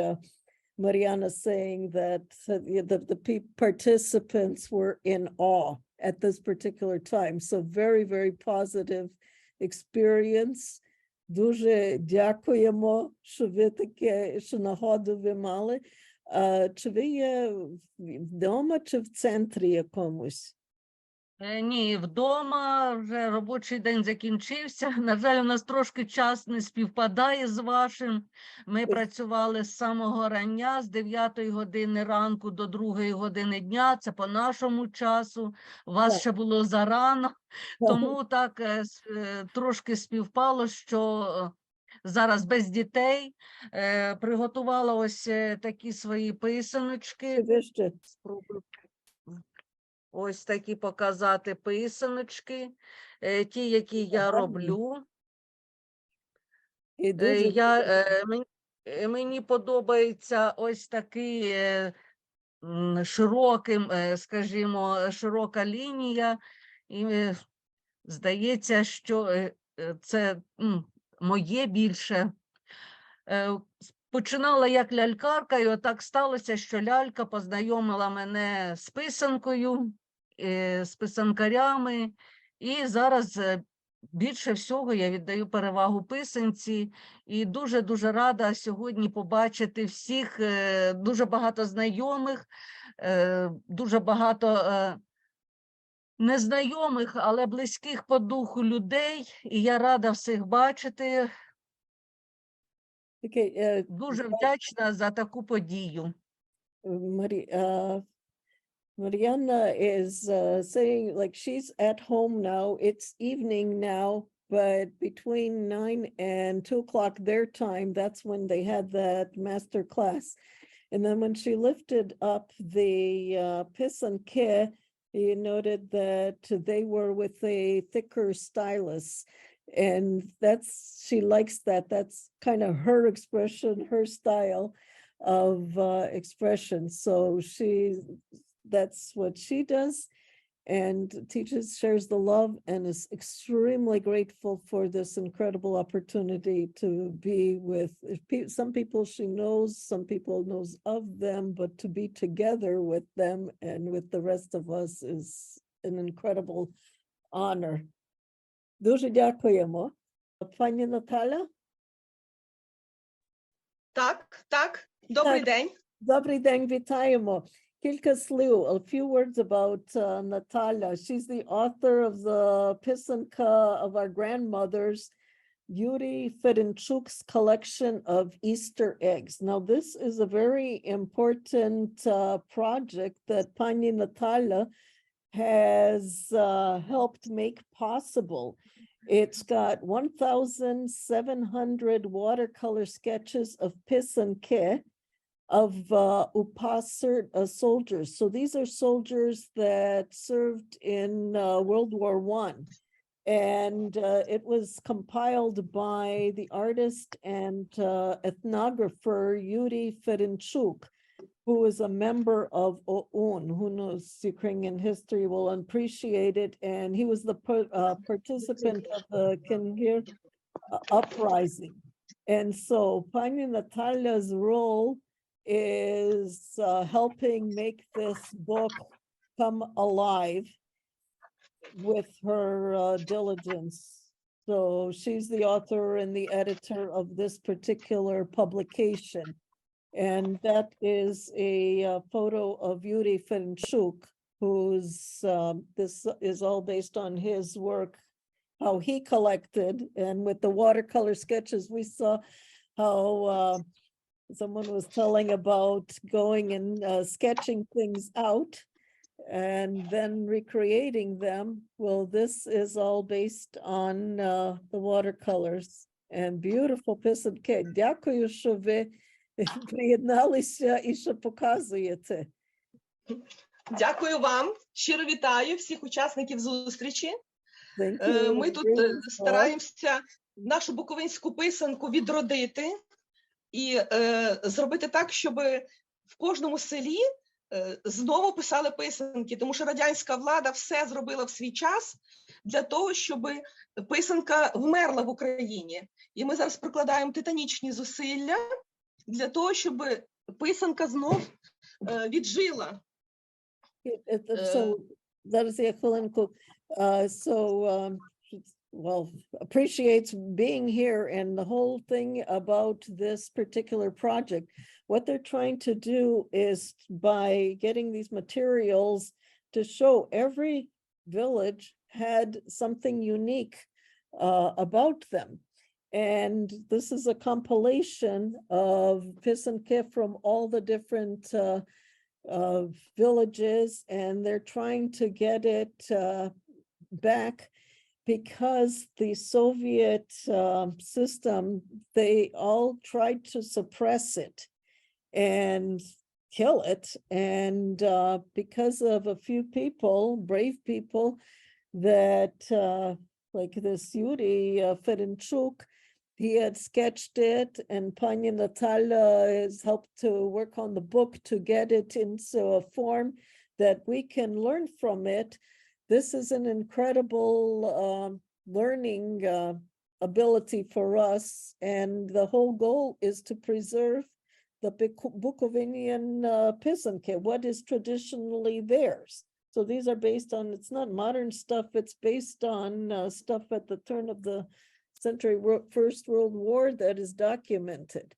Mariana saying that the participants were in awe at this particular time. So very, very positive experience. Дуже дякуємо, що ви таке, що нагоду ви мали. Чи ви є вдома, чи в центрі якомусь? Ні, вдома вже робочий день закінчився. На жаль, у нас трошки час не співпадає з вашим. Ми працювали з самого рання, з 9 години ранку до 2 години дня. Це по нашому часу. У вас ще було зарано, тому так трошки співпало, що зараз без дітей приготувала ось такі свої писаночки. Спробую. Ось такі показати писаночки, ті, які я роблю. Мені подобається ось такий широким, скажімо, широка лінія. І здається, що це моє більше. Починала як лялькарка, і отак сталося, що лялька познайомила мене з писанкою, з писанкарями, і зараз більше всього я віддаю перевагу писанці, і дуже-дуже рада сьогодні побачити всіх, дуже багато знайомих, дуже багато незнайомих, але близьких по духу людей, і я рада всіх бачити. Дуже вдячна за таку подію. Mariana is saying like she's at home now. It's evening now, but between 9 and 2 o'clock their time, that's when they had that master class. And then when she lifted up the Pysanky, you noted that they were with a thicker stylus. And she likes that. That's kind of her expression, her style of expression. So that's what she does, and shares the love, and is extremely grateful for this incredible opportunity to be with some people she knows, some people knows of them, but to be together with them and with the rest of us is an incredible honor. Дуже дякуємо. Пані Наталя? Так. Добрий день. Добрий день, вітаємо. Кілька слів, a few words about Natalia. She's the author of the Pysanka of our grandmothers, Yuri Ferenchuk's collection of Easter eggs. Now, this is a very important project that Pani Natalia has helped make possible. It's got 1,700 watercolor sketches of Pysanky, of Upasert soldiers. So these are soldiers that served in World War I. And it was compiled by the artist and ethnographer Yuri Ferenchuk, who is a member of OUN. Who knows Ukrainian history will appreciate it. And he was the participant of the Kengir uprising. And so Pani Natalia's role is helping make this book come alive with her diligence. So she's the author and the editor of this particular publication. And that is a photo of Yuri Ferenchuk, who's, this is all based on his work, how he collected. And with the watercolor sketches, we saw how someone was telling about going and sketching things out and then recreating them. Well, this is all based on the watercolors and beautiful Pysanky. Дякую, що ви приєдналися і що показуєте. Дякую вам. Щиро вітаю всіх учасників зустрічі. Ми тут стараємося нашу буковинську писанку відродити і зробити так, щоб в кожному селі знову писали писанки, тому що радянська влада все зробила в свій час для того, щоб писанка вмерла в Україні. І ми зараз прикладаємо титанічні зусилля для того, щоб писанка знов віджила. So, зараз я хвилинку. Well, appreciates being here and the whole thing about this particular project. What they're trying to do is by getting these materials to show every village had something unique about them. And this is a compilation of Pysanky from all the different villages, and they're trying to get it back because the Soviet system, they all tried to suppress it and kill it. And because of a few people, brave people, that like this Yuri Ferenchuk, he had sketched it, and Pani Natalia has helped to work on the book to get it into a form that we can learn from it. This is an incredible learning ability for us, and the whole goal is to preserve the Bukovinian Pysanky, what is traditionally theirs. So these are based on, it's not modern stuff, it's based on stuff at the turn of the century, First World War, that is documented.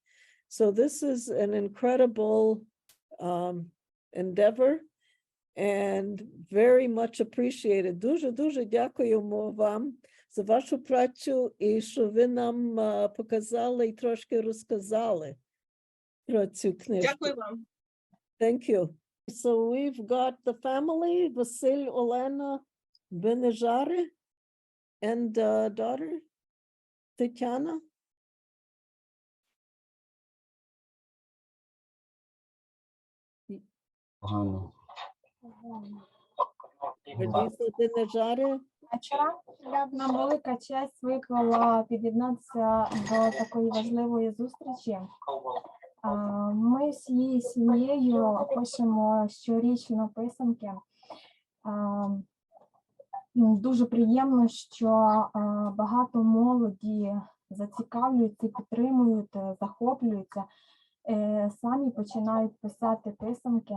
So this is an incredible endeavor and very much appreciated. Дуже дякуємо вам за вашу працю і що ви нам показали і трошки розказали про цю книжку. Дякую вам. Thank you. So we've got the family, Vasil, Olena, Benejare, and daughter, Tatiana. Нам велика честь виклала під'єднатися до такої важливої зустрічі. Ми всією сім'єю пишемо щорічно писанки. Дуже приємно, що багато молоді зацікавлюються, підтримують, захоплюються, самі починають писати писанки.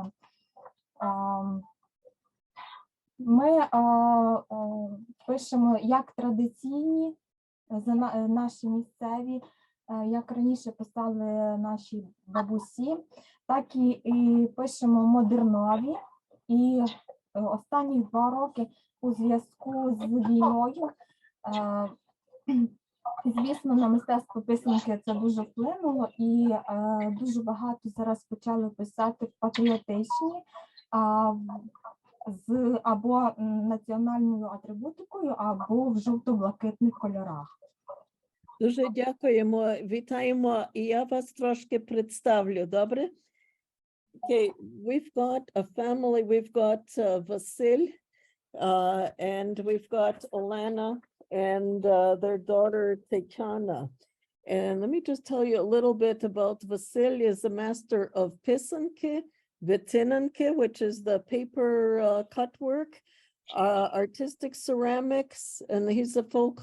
Ми пишемо як традиційні, наші місцеві, як раніше писали наші бабусі, так і пишемо модернові. І останні 2 роки у зв'язку з війною, звісно, на мистецтво писанки це дуже вплинуло, і дуже багато зараз почали писати патріотичні, з або національною атрибутикою, або в жовто-блакитних кольорах. Дуже дякуємо, вітаємо, і я вас трошки представлю, добре? Okay, we've got a family, we've got Vasil, and we've got Olena and their daughter Tatiana. And let me just tell you a little bit about Vasil. Is a master of Pysanky, Vitinanky, which is the paper cut work, artistic ceramics, and he's a folk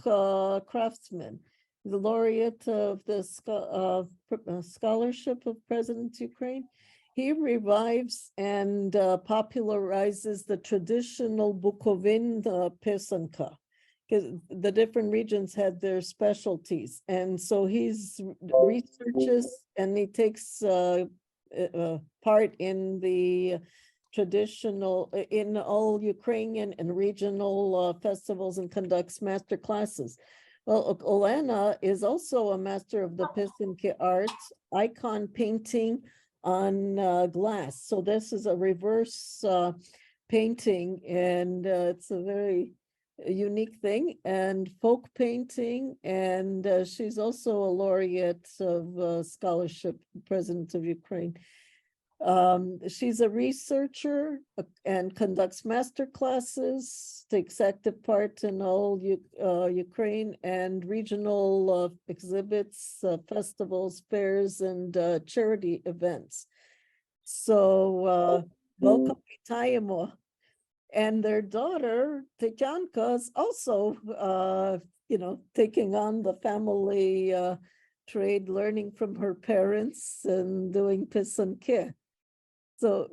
craftsman, the laureate of the scholarship of President Ukraine. He revives and popularizes the traditional Bukovin Pysanka, because the different regions had their specialties. And so he's researches and he takes part in the traditional, in all Ukrainian and regional festivals, and conducts master classes. Well, Olena is also a master of the Pysanky arts, icon painting on glass. So this is a reverse painting, and it's a very unique thing, and folk painting, and she's also a laureate of scholarship, President of Ukraine. She's a researcher and conducts master classes, takes active part in all Ukraine and regional exhibits, festivals, fairs, and charity events. So welcome, Tayamo. And their daughter, Tatianka, is also, taking on the family trade, learning from her parents and doing Pysanky. So,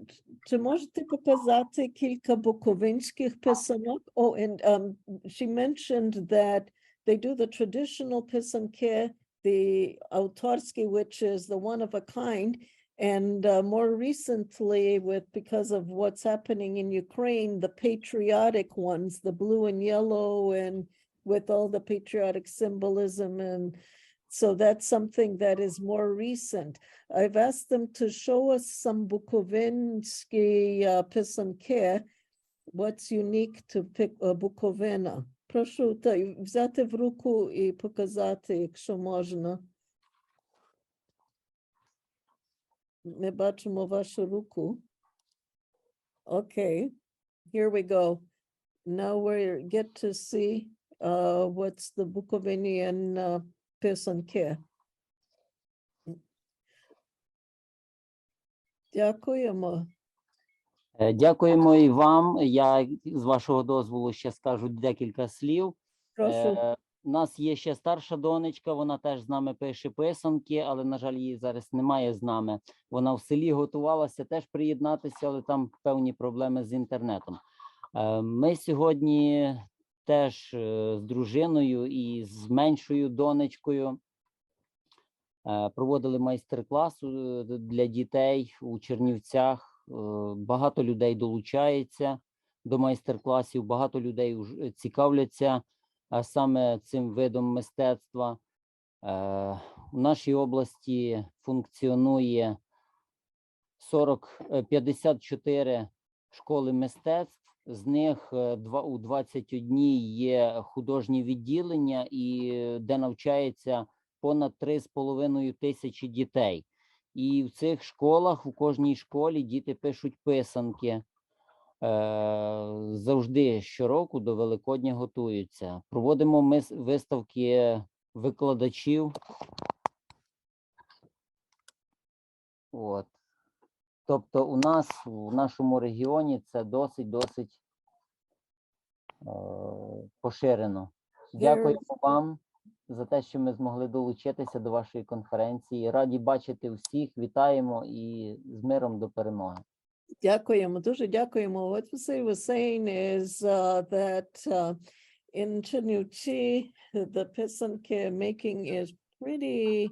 чи можете показати кілька буковинських писанок? Oh, and she mentioned that they do the traditional Pysanky, the autorsky, which is the one of a kind, And more recently, because of what's happening in Ukraine, the patriotic ones, the blue and yellow, and with all the patriotic symbolism. And so that's something that is more recent. I've asked them to show us some Bukovinsky Pysanky, what's unique to Буковина. Прошу взяти в руку і показати, якщо можна. Ми бачимо вашу руку. Okay, here we go. Now we get to see what's the Bukovinian Pysanky. Дякуємо. Дякуємо і вам. Я з вашого дозволу ще скажу декілька слів. Прошу. У нас є ще старша донечка, вона теж з нами пише писанки, але, на жаль, її зараз немає з нами. Вона в селі готувалася теж приєднатися, але там певні проблеми з інтернетом. Ми сьогодні теж з дружиною і з меншою донечкою проводили майстер-клас для дітей у Чернівцях. Багато людей долучається до майстер-класів, багато людей цікавляться саме цим видом мистецтва. У нашій області функціонує 54 школи мистецтв, з них у 21 є художні відділення, і де навчається понад 3,5 тисячі дітей. І в цих школах, у кожній школі діти пишуть писанки. Завжди щороку до Великодня готуються. Проводимо ми виставки викладачів. От. Тобто у нас, в нашому регіоні, це досить поширено. Дякуємо вам за те, що ми змогли долучитися до вашої конференції. Раді бачити всіх, вітаємо і з миром до перемоги. Дякуємо, дуже дякуємо. What Vasily was saying is that in Chernivtsi, the Pysanky making is pretty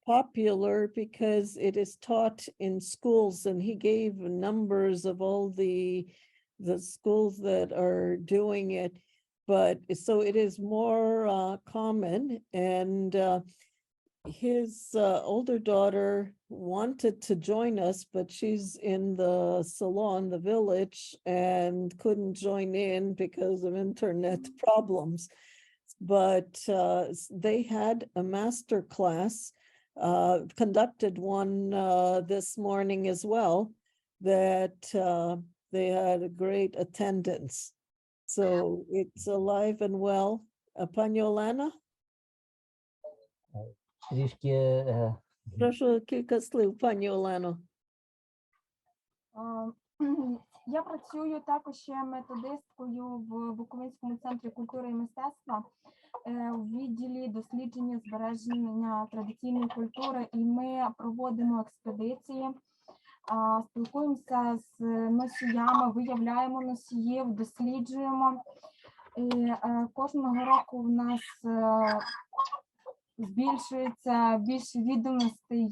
popular because it is taught in schools, and he gave numbers of all the schools that are doing it. But so it is more common, and his older daughter wanted to join us, but she's in the salon, the village, and couldn't join in because of internet problems. But they had a master class, conducted one this morning as well, that they had a great attendance. So it's alive and well. Pani Olena? Трішки... Прошу кілька слів, пані Олено. Я працюю також ще методисткою в Буковинському центрі культури і мистецтва у відділі дослідження збереження традиційної культури, і ми проводимо експедиції, спілкуємося з носіями, виявляємо носіїв, досліджуємо. І кожного року в нас збільшується більше відомостей,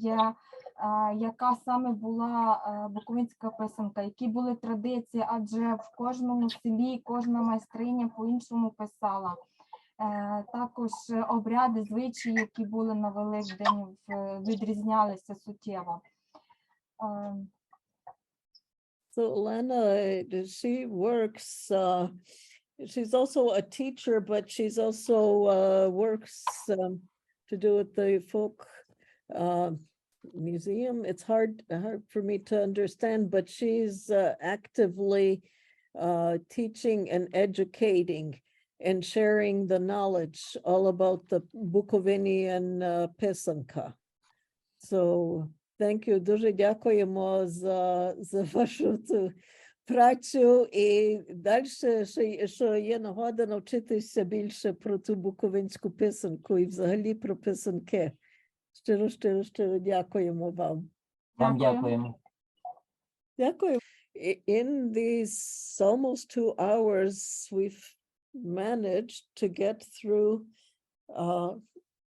яка саме була буковинська писанка, які були традиції, адже в кожному селі кожна майстриня по-іншому писала. Також обряди, звичаї, які були на Великдень, відрізнялися суттєво. So Elena, she works, she's also a teacher, but she's also works to do with the folk museum. It's hard for me to understand, but she's actively teaching and educating and sharing the knowledge all about the Bukovinian Pysanka. So thank you. Дуже дякуємо за вашу працю, і далі, що є нагода навчитися більше про ту буковинську писанку і взагалі про писанки. Щиро дякуємо вам. Вам дякуємо. Дякую. In these almost 2 hours, we've managed to get through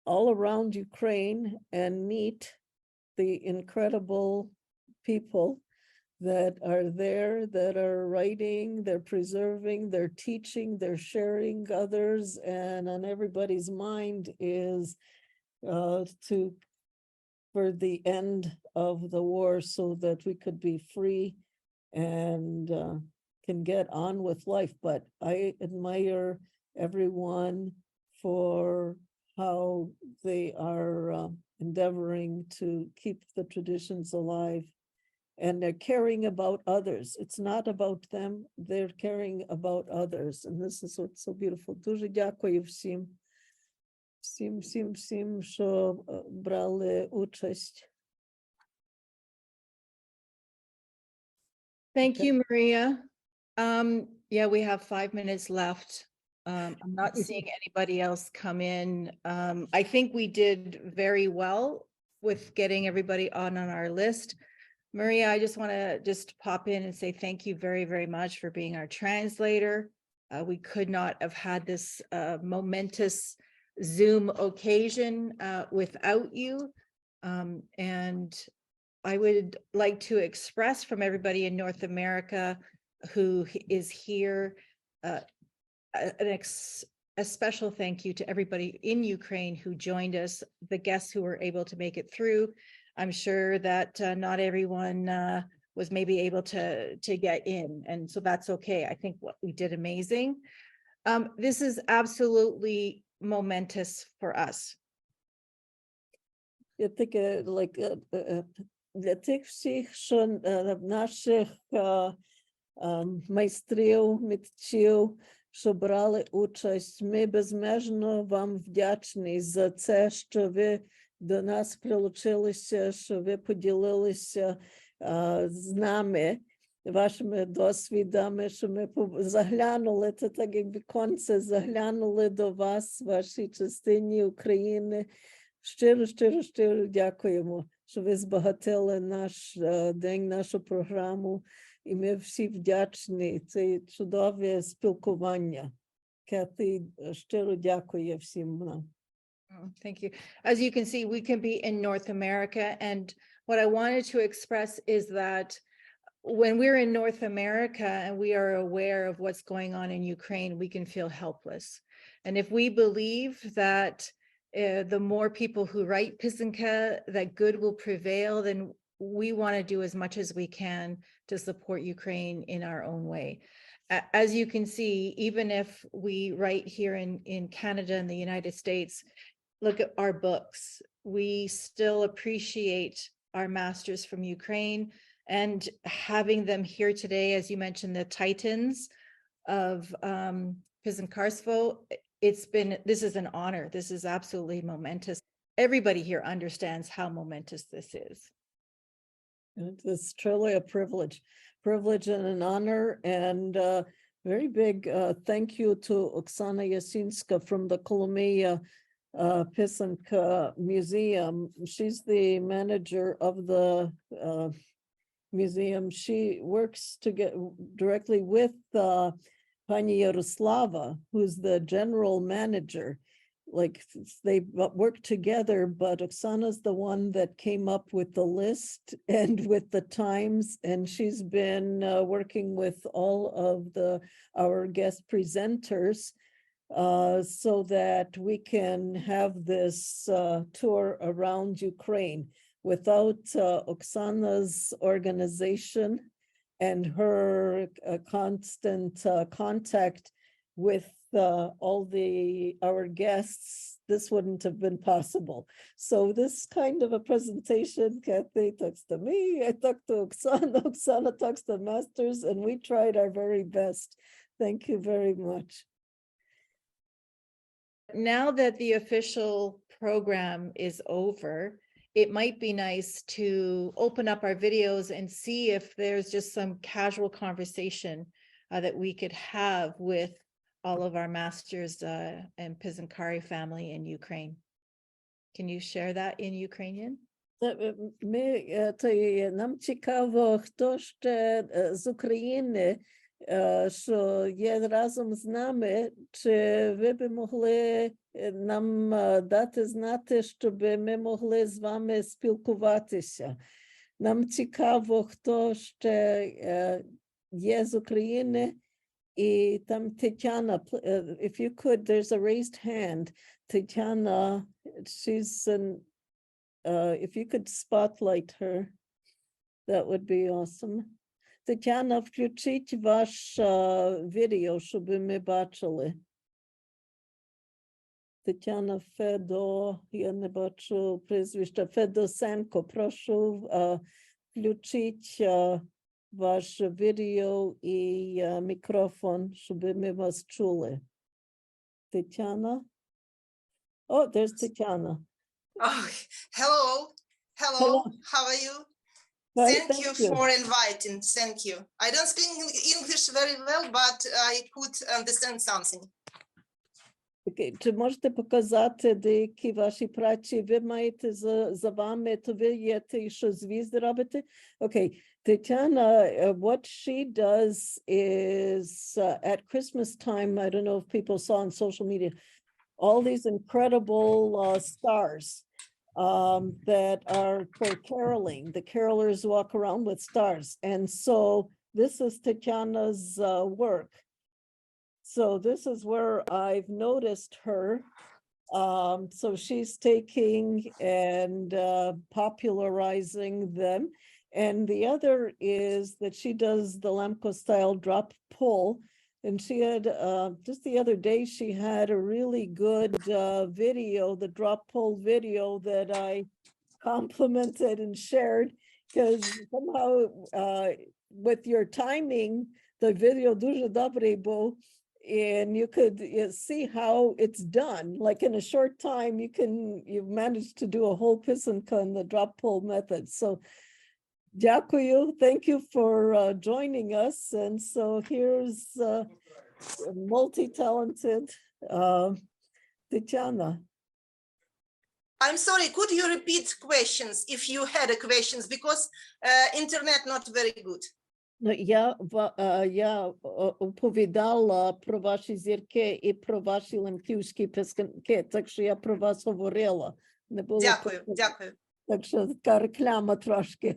all around Ukraine and meet the incredible people that are there, that are writing, they're preserving, they're teaching, they're sharing others, and on everybody's mind is for the end of the war so that we could be free and can get on with life. But I admire everyone for how they are endeavoring to keep the traditions alive, and they're caring about others. It's not about them, they're caring about others. And this is what's so beautiful. Дуже дякую всім, що брали участь. Thank you, Maria. Yeah, we have 5 minutes left. I'm not seeing anybody else come in. I think we did very well with getting everybody on our list. Maria, I just want to pop in and say thank you very, very much for being our translator. We could not have had this momentous Zoom occasion without you. And I would like to express from everybody in North America who is here a special thank you to everybody in Ukraine who joined us, the guests who were able to make it through. I'm sure that not everyone was maybe able to get in, and so that's okay. I think what we did amazing. This is absolutely momentous for us. Я таке, для тих всіх, що наших майстрів, митців, що брали участь, ми безмежно вам вдячні за це, що ви до нас прилучилися, що ви поділилися з нами вашими досвідами, що ми заглянули, це так як віконце, заглянули до вас, вашій частині України. Щиро дякуємо, що ви збагатили наш день, нашу програму, і ми всі вдячні. Це чудове спілкування. Каті, щиро дякую всім нам. Thank you. As you can see, we can be in North America, and what I wanted to express is that when we're in North America and we are aware of what's going on in Ukraine, we can feel helpless. And if we believe that the more people who write Pysanka, that good will prevail, then we want to do as much as we can to support Ukraine in our own way. As you can see, even if we write here in Canada and the United States, look at our books. We still appreciate our masters from Ukraine, and having them here today, as you mentioned, the titans of Pysankarstvo, this is an honor. This is absolutely momentous. Everybody here understands how momentous this is. It's truly a privilege and an honor, and very big thank you to Oksana Yasinska from the Kolomia Pysanka Museum. She's the manager of the museum. She works directly with Pani Yaroslava, who's the general manager. Like, they work together, but Oksana's the one that came up with the list and with the times, and she's been working with all of our guest presenters so that we can have this tour around Ukraine. Without Oksana's organization and her constant contact with all our guests, this wouldn't have been possible. So this kind of a presentation, Kathy talks to me, I talk to Oksana, Oksana talks to masters, and we tried our very best. Thank you very much. Now that the official program is over, it might be nice to open up our videos and see if there's just some casual conversation that we could have with all of our masters and Pysankari family in Ukraine. Can you share that in Ukrainian? Нам цікаво, хто ще з України що є разом з нами. Чи ви б могли нам дати знати, щоб ми могли з вами спілкуватися? Нам цікаво, хто ще є з України. І там Тетяна, if you could, there's a raised hand. Tatiana, she's if you could spotlight her, that would be awesome. Тетяна, включіть ваш відео, щоб ми бачили. Тетяна Федо, я не бачу прізвища, Федосенко, прошу включіть ваш відео і мікрофон, щоб ми вас чули. Тетяна? Oh, there's Tatiana. Oh, hello. Hello. How are you? Thank you for inviting. Thank you. I don't speak English very well, but I could understand something. Okay. Чи можете показати деякі ваші праці? Ви маєте за вами, то ви є те, що звізди робите? Okay. Tatiana, what she does is at Christmas time, I don't know if people saw on social media, all these incredible stars that are for caroling. The carolers walk around with stars. And so this is Tatiana's work. So this is where I've noticed her. So she's taking and popularizing them. And the other is that she does the Lemko style drop pull. And she had, just the other day, she had a really good video, the drop pull video that I complimented and shared, because somehow with your timing, the video дуже добре був, and you could see how it's done. Like in a short time, you've managed to do a whole Pysanka in the drop pull method. So дякую. Thank you for joining us. And so here's multi-talented Tatiana. I'm sorry, could you repeat questions if you had a questions, because internet not very good. Я оповідала про ваші зірки і про ваші лемківські писанки, так що я про вас говорила. Не було Дякую. Так що така реклама трошки.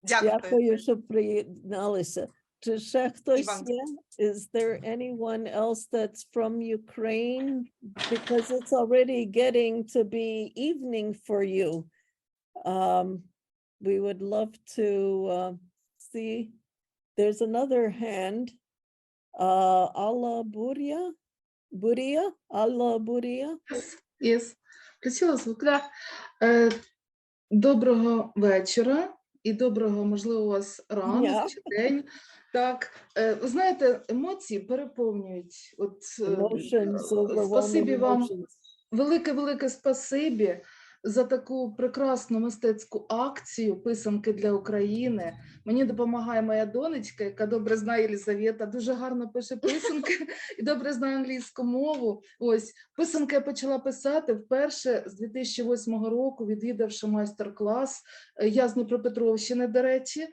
Дякую, що приєдналися. Чи ще хтось є? Is there anyone else that's from Ukraine? Because it's already getting to be evening for you. We would love to see. There's another hand. Alla Buria? Alla Buria? Yes. Включила звук. Доброго вечора і доброго, можливо, у вас ранок чи день. Так, ви знаєте, емоції переповнюють. От, спасибі вам, велике спасибі за таку прекрасну мистецьку акцію «Писанки для України». Мені допомагає моя донечка, яка добре знає Єлизавета, дуже гарно пише писанки і добре знає англійську мову. Ось, писанки я почала писати вперше з 2008 року, відвідавши майстер-клас. Я з Дніпропетровщини, до речі,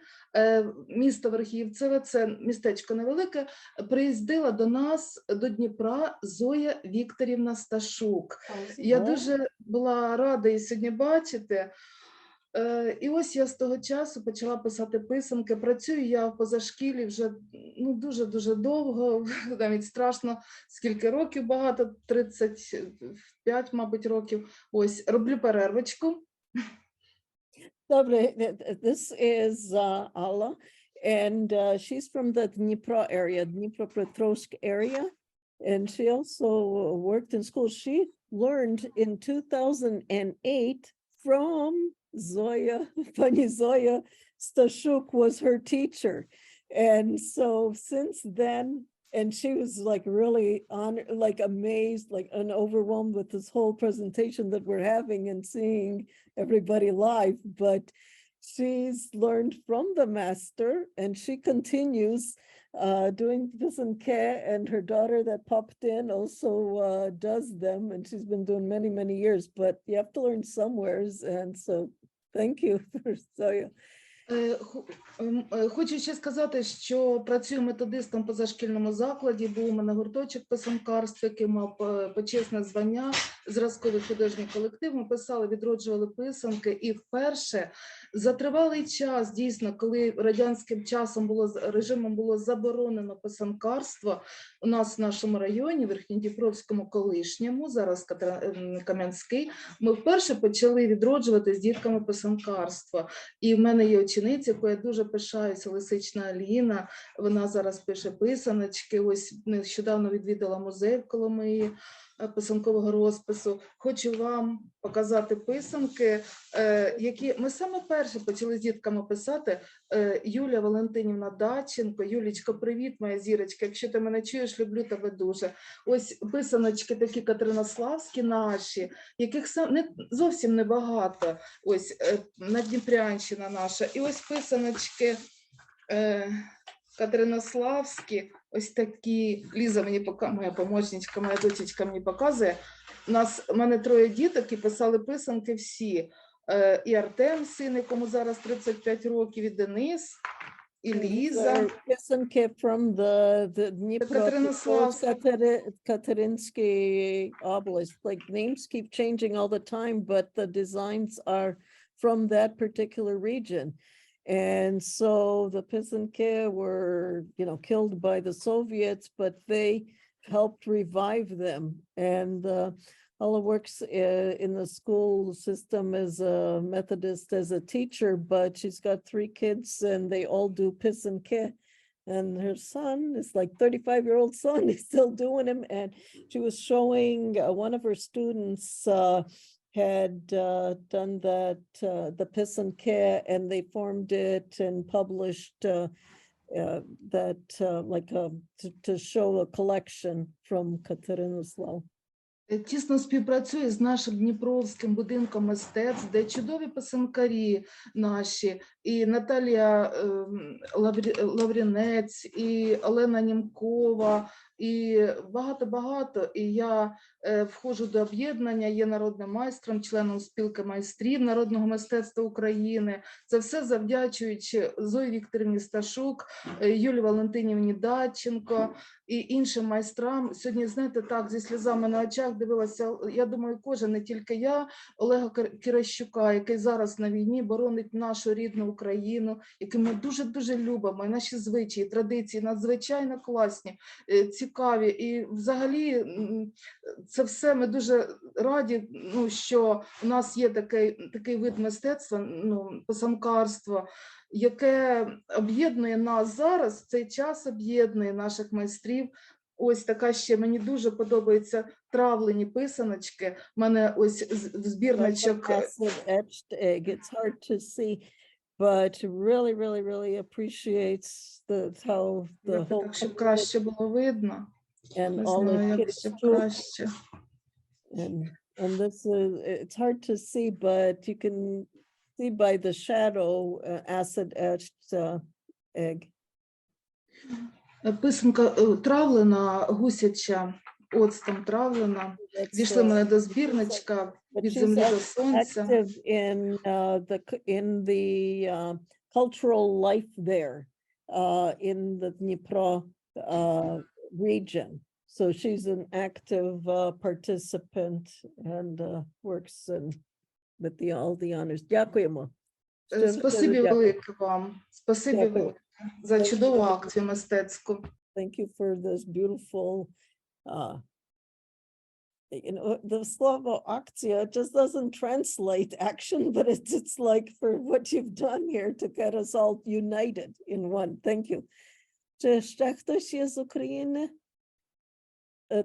місто Верхівцеве, це містечко невелике, приїздила до нас, до Дніпра, Зоя Вікторівна Сташук. Я дуже була рада її сьогодні бачити. І ось я з того часу почала писати писанки. Працюю я в позашкіллі вже дуже довго, навіть страшно, скільки років багато, 35, мабуть, років. Ось, роблю перервочку. This is Alla, and she's from the Dnipro area, Dnipropetrovsk area, and she also worked in school. She learned in 2008 from Zoya. Pani Zoya Stashuk was her teacher, and so since then, and she was like really honored, like amazed, like and overwhelmed with this whole presentation that we're having and seeing everybody live. But she's learned from the master, and she continues doing Pysanka, and her daughter that popped in also does them, and she's been doing many years. But you have to learn somewheres, and so thank you for Zoya. Хочу ще сказати, що працюю методистом в позашкільному закладі, був у мене гурточок писанкарства, який мав почесне звання, зразковий художній колектив. Ми писали, відроджували писанки, і вперше за тривалий час, дійсно, коли радянським режимом було заборонено писанкарство, у нас в нашому районі, Верхньодніпровському колишньому, зараз Кам'янський, ми вперше почали відроджувати з дітками писанкарство. І в мене є учениця, яку я дуже пишаюся, Лисична Аліна, вона зараз пише писаночки, ось нещодавно відвідала музей в Коломиї писанкового розпису. Хочу вам показати писанки, які ми саме перше почали з дітками писати. Юлія Валентинівна Даченко. Юлічко, привіт, моя зірочка, якщо ти мене чуєш, люблю тебе дуже. Ось писаночки такі катеринославські наші, яких зовсім небагато, ось Надніпрянщина наша. І ось писаночки катеринославські, ось такі. Ліза мені моя помічничка, моя дочечка мені показує. У мене 3 діток і писали писанки всі. І Артем, син, якому зараз 35 років, і Денис, і Ліза. Писанки from the Katerinsky Oblast. Like names keep changing all the time, but the designs are from that particular region. And so the Pysanky were, killed by the Soviets, but they helped revive them. And Ella works in the school system as a Methodist, as a teacher, but she's got 3 kids and they all do Pysanky. And her son is like 35-year-old son, he's still doing them. And she was showing one of her students had done that, the Pysanky, and they formed it and published that to show a collection from Katerinoslav. Тісно співпрацює з нашим Дніпровським будинком мистецтв, де чудові писанкарі наші, і Наталія Лаврінець, і Олена Німкова, і багато-багато. І я входжу до об'єднання, є народним майстром, членом спілки майстрів народного мистецтва України. Це все завдячуючи Зої Вікторівні Сташук, Юлії Валентинівні Даченко і іншим майстрам. Сьогодні, знаєте, так, зі сльозами на очах дивилася, я думаю, кожен, не тільки я, Олега Кіращука, який зараз на війні боронить нашу рідну Україну, який ми дуже-дуже любимо, і наші звичаї, традиції надзвичайно класні, цікаві. І взагалі це все ми дуже раді, що у нас є такий вид мистецтва, писанкарство, яке об'єднує нас зараз, в цей час об'єднує наших майстрів. Ось така ще, мені дуже подобаються травлені писаночки. У мене ось збірничок. It's hard to see, but really appreciates how the whole. Так, щоб краще було видно. And Не all знаю, the як ще краще. And this is, it's hard to see, but you can see by the shadow, acid etched egg. Писанка травлена, гусяча, оцтом травлена. Дійшли мене до збірничка від землі до сонця. Active in the cultural life there, in the Dnipro region. So she's an active participant and works with all the honors. Дякуємо. Спасибі велике вам. Спасибі велике за чудову акцію мистецьку. Thank you for this beautiful, the слово акція just doesn't translate action, but it's like for what you've done here to get us all united in one. Thank you. Чи ще хтось є з України?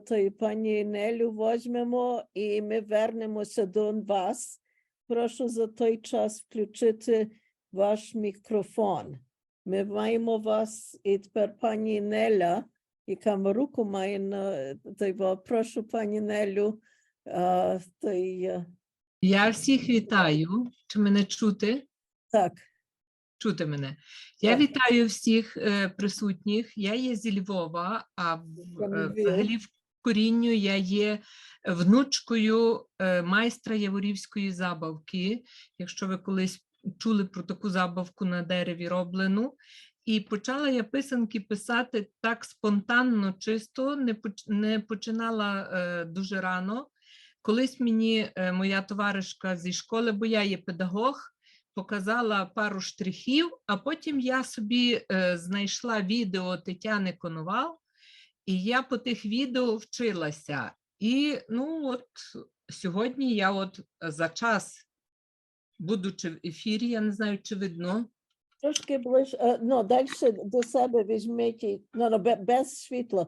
То і пані Нелю возьмемо і ми вернемося до вас. Прошу за той час включити ваш мікрофон. Ми маємо вас і тепер пані Неля, яка руку має, прошу пані Нелю. Я всіх вітаю. Чи мене чути? Так. Чути мене. Я вітаю всіх присутніх. Я є зі Львова, а взагалі в корінню я є внучкою майстра яворівської забавки. Якщо ви колись чули про таку забавку на дереві роблену. І почала я писанки писати так спонтанно, чисто, не починала дуже рано. Колись мені моя товаришка зі школи, бо я є педагог, показала пару штрихів, а потім я собі знайшла відео Тетяни Коновал, і я по тих відео вчилася. І, ну, от, сьогодні я от за час, будучи в ефірі, я не знаю, чи видно. Трошки ближче, ну, далі до себе візьміть, ну, без світла.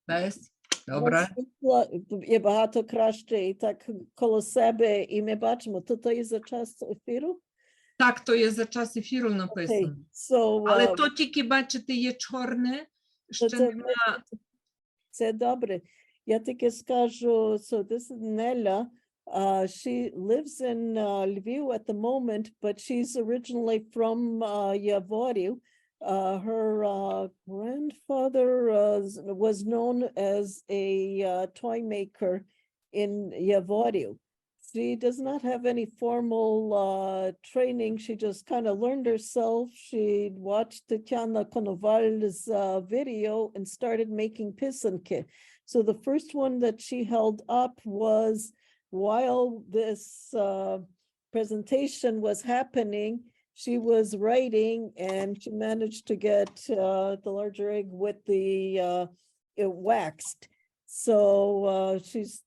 Без, добре. Без світла є багато краще, і так коло себе, і ми бачимо, то є за час ефіру? Так, то є за час ефіру написано. Okay. So, але то тільки, бачите, є чорне, ще нема. Це добре. Я тільки скажу, so this is Nella. She lives in Lviv at the moment, but she's originally from Yavorів. Her grandfather was known as a toy maker in Yavorів. She does not have any formal training. She just kind of learned herself. She watched Tatiana Konoval's video and started making Pysanky. So the first one that she held up was while this presentation was happening, she was writing, and she managed to get the larger egg with the it waxed. So she's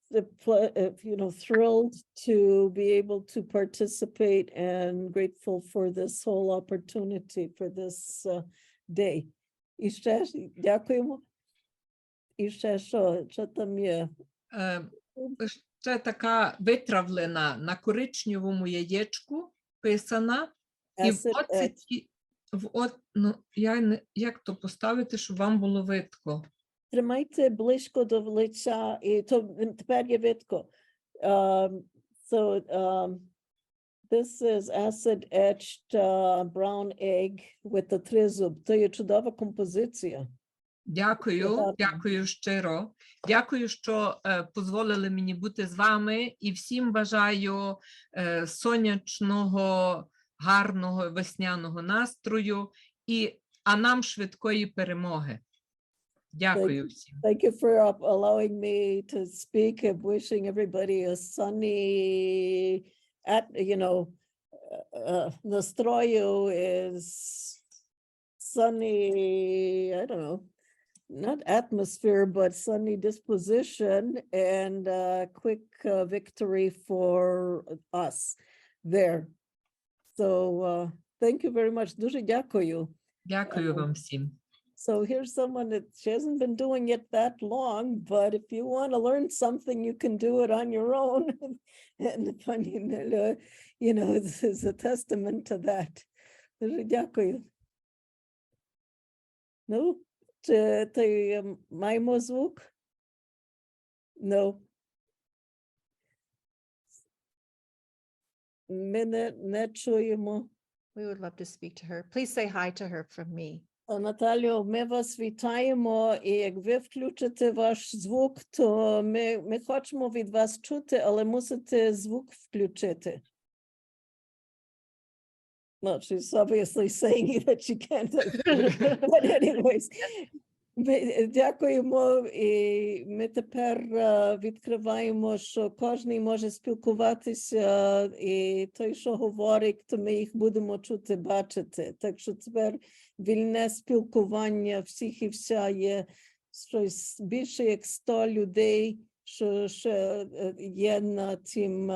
thrilled to be able to participate and grateful for this whole opportunity for this day. І ще дякуємо. І ще що там є? Ще така витравлена на коричневому яєчку писана. І як то поставити, щоб вам було видко? Тримайте близько до лиця, і то тепер є видко. This is acid etched brown egg with the тризуб. То є чудова композиція. Дякую, дякую щиро. Дякую, що дозволили мені бути з вами, і всім бажаю сонячного, гарного весняного настрою, а нам швидкої перемоги. Дякую всім. Thank you for allowing me to speak. I'm wishing everybody a sunny, настрою is sunny, I don't know, not atmosphere, but sunny disposition and quick victory for us there. So thank you very much. Дуже дякую. Дякую вам всім. So here's someone that she hasn't been doing it that long, but if you want to learn something, you can do it on your own. And this is a testament to that. Дуже дякую. Ну, чи маємо звук? No. Ми не чуємо. We would love to speak to her. Please say hi to her from me. Наталю, ми вас вітаємо, і як ви включите ваш звук, то ми хочемо від вас чути, але мусите звук включити. Well, she's obviously saying that she can't. But anyways, ми дякуємо, і ми тепер відкриваємо, що кожен може спілкуватися, і той, що говорить, то ми їх будемо чути, бачити. Так що тепер вільне спілкування всіх і вся є щось більше як 100 людей, що ще є на тим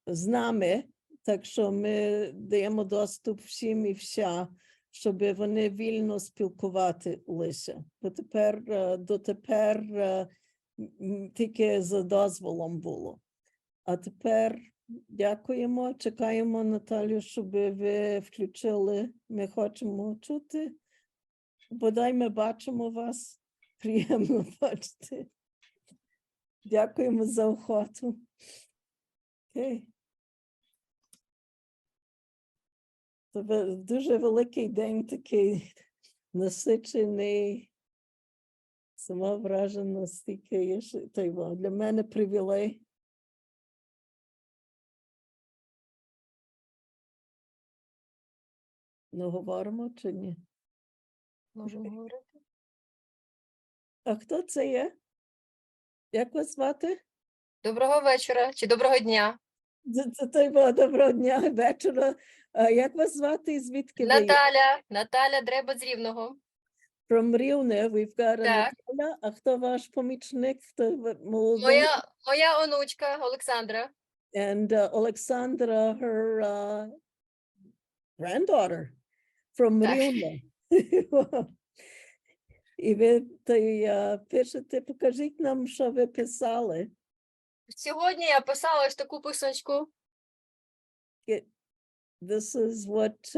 з нами. Так що ми даємо доступ всім і вся, щоб вони вільно спілкувалися. Бо дотепер тільки за дозволом було. А тепер дякуємо, чекаємо, Наталю, щоб ви включили. Ми хочемо чути. Бодай ми бачимо вас. Приємно бачити. Дякуємо за охоту. Окей. Це дуже великий день, такий насичений, сама вражена, стільки є, для мене привілей. Ну, говоримо чи ні? Можемо говорити. А хто це є? Як вас звати? Доброго вечора чи доброго дня. Це той було доброго дня, вечора. А як вас звати і звідки ви є? Наталя Дреба з Рівного. From Рівне, we've got a Так. Наталя. А хто ваш помічник? Хто молодий? Моя онучка Олександра. And Alexandra, her granddaughter from Рівне. І ви пишете, покажіть нам, що ви писали. Сьогодні я писала ось таку писаночку. This is what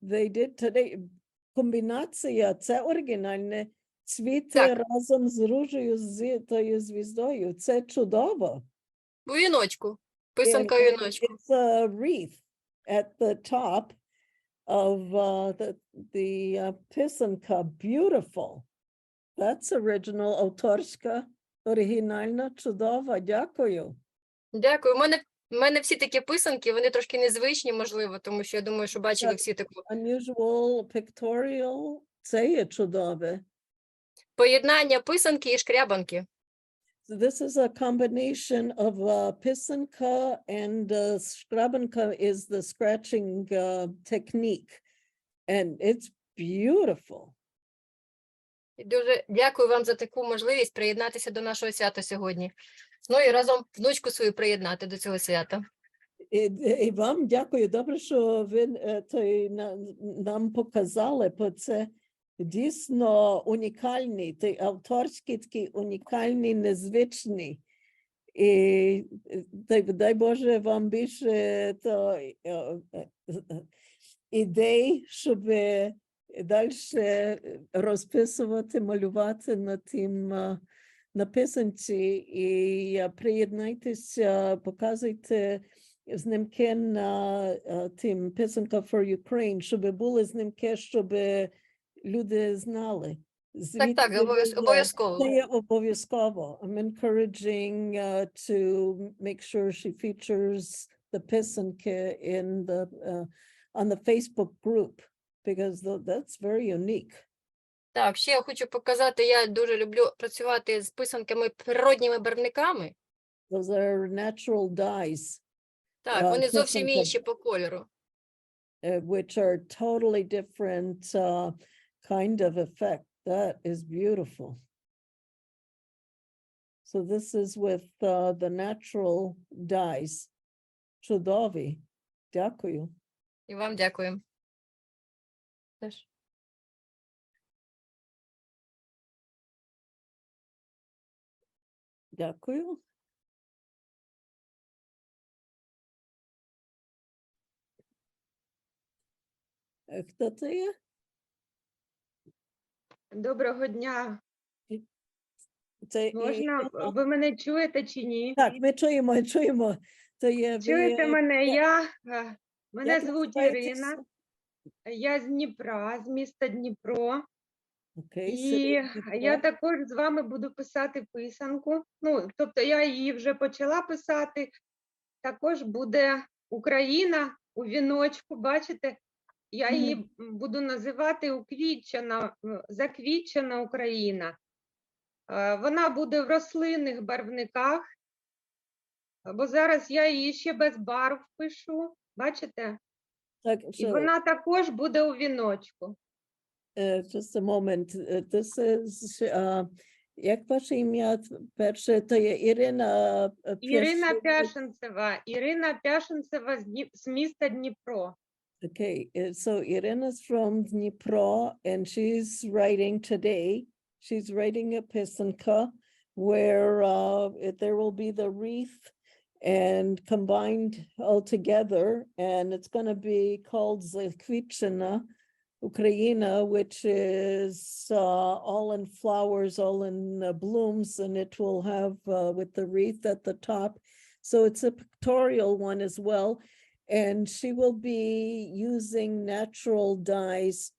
they did today. Комбінація, це оригінальне, цвіти разом з ружею, з тою звіздою. Це чудово. У віночку. Писанка у віночку. It's a wreath at the top of the Pysanka. Beautiful. That's original, авторська, оригінальна, чудова. Дякую. Дякую. У мене всі такі писанки, вони трошки незвичні, можливо, тому що я думаю, що бачили всі таку. Unusual, pictorial, це є чудове. Поєднання писанки і шкрябанки. So this is a combination of Pysanka and Skrabanka is the scratching technique. And it's beautiful. Дуже дякую вам за таку можливість приєднатися до нашого свята сьогодні. Ну і разом внучку свою приєднати до цього свята. І вам дякую. Добре, що ви нам показали, бо це дійсно унікальний, авторський, такий унікальний, незвичний. І дай Боже вам більше ідей, щоб далі розписувати, малювати на тим на писанці. І приєднайтеся, показуйте знімки на тим Pysanka For Ukraine, щоб були знімки, щоб люди знали. Так, обов'язково. Це є обов'язково. I'm encouraging to make sure she features the Pysanka in the on the Facebook group, because that's very unique. Так, ще я хочу показати, я дуже люблю працювати з писанками природніми барвниками. Those are natural dyes. Так, вони зовсім інші по кольору. Which are totally different kind of effect. That is beautiful. So this is with the natural dyes. Чудові. Дякую. І вам дякую. Теж. Дякую. Хто це є? Доброго дня. Це Можна? Ви мене чуєте чи ні? Так, ми чуємо. Це є, Чуєте мене? Мене звуть Ірина. Я з Дніпра, з міста Дніпро. І я також з вами буду писати писанку. Ну, тобто я її вже почала писати. Також буде Україна у віночку, бачите? Я її буду називати заквітчена Україна. Вона буде в рослинних барвниках, бо зараз я її ще без барв пишу, бачите? Так, і вона також буде у віночку. Just a moment. This is, як ваше ім'я перше? То є Ірина Ірина Пяшенцева з міста Дніпро. Okay, so Irina's from Dnipro, and she's writing today. She's writing a Pysanka where there will be the wreath and combined all together, and it's going to be called Zakvitchina Ukraina, which is all in flowers, all in blooms, and it will have with the wreath at the top. So it's a pictorial one as well. And she will be using natural dyes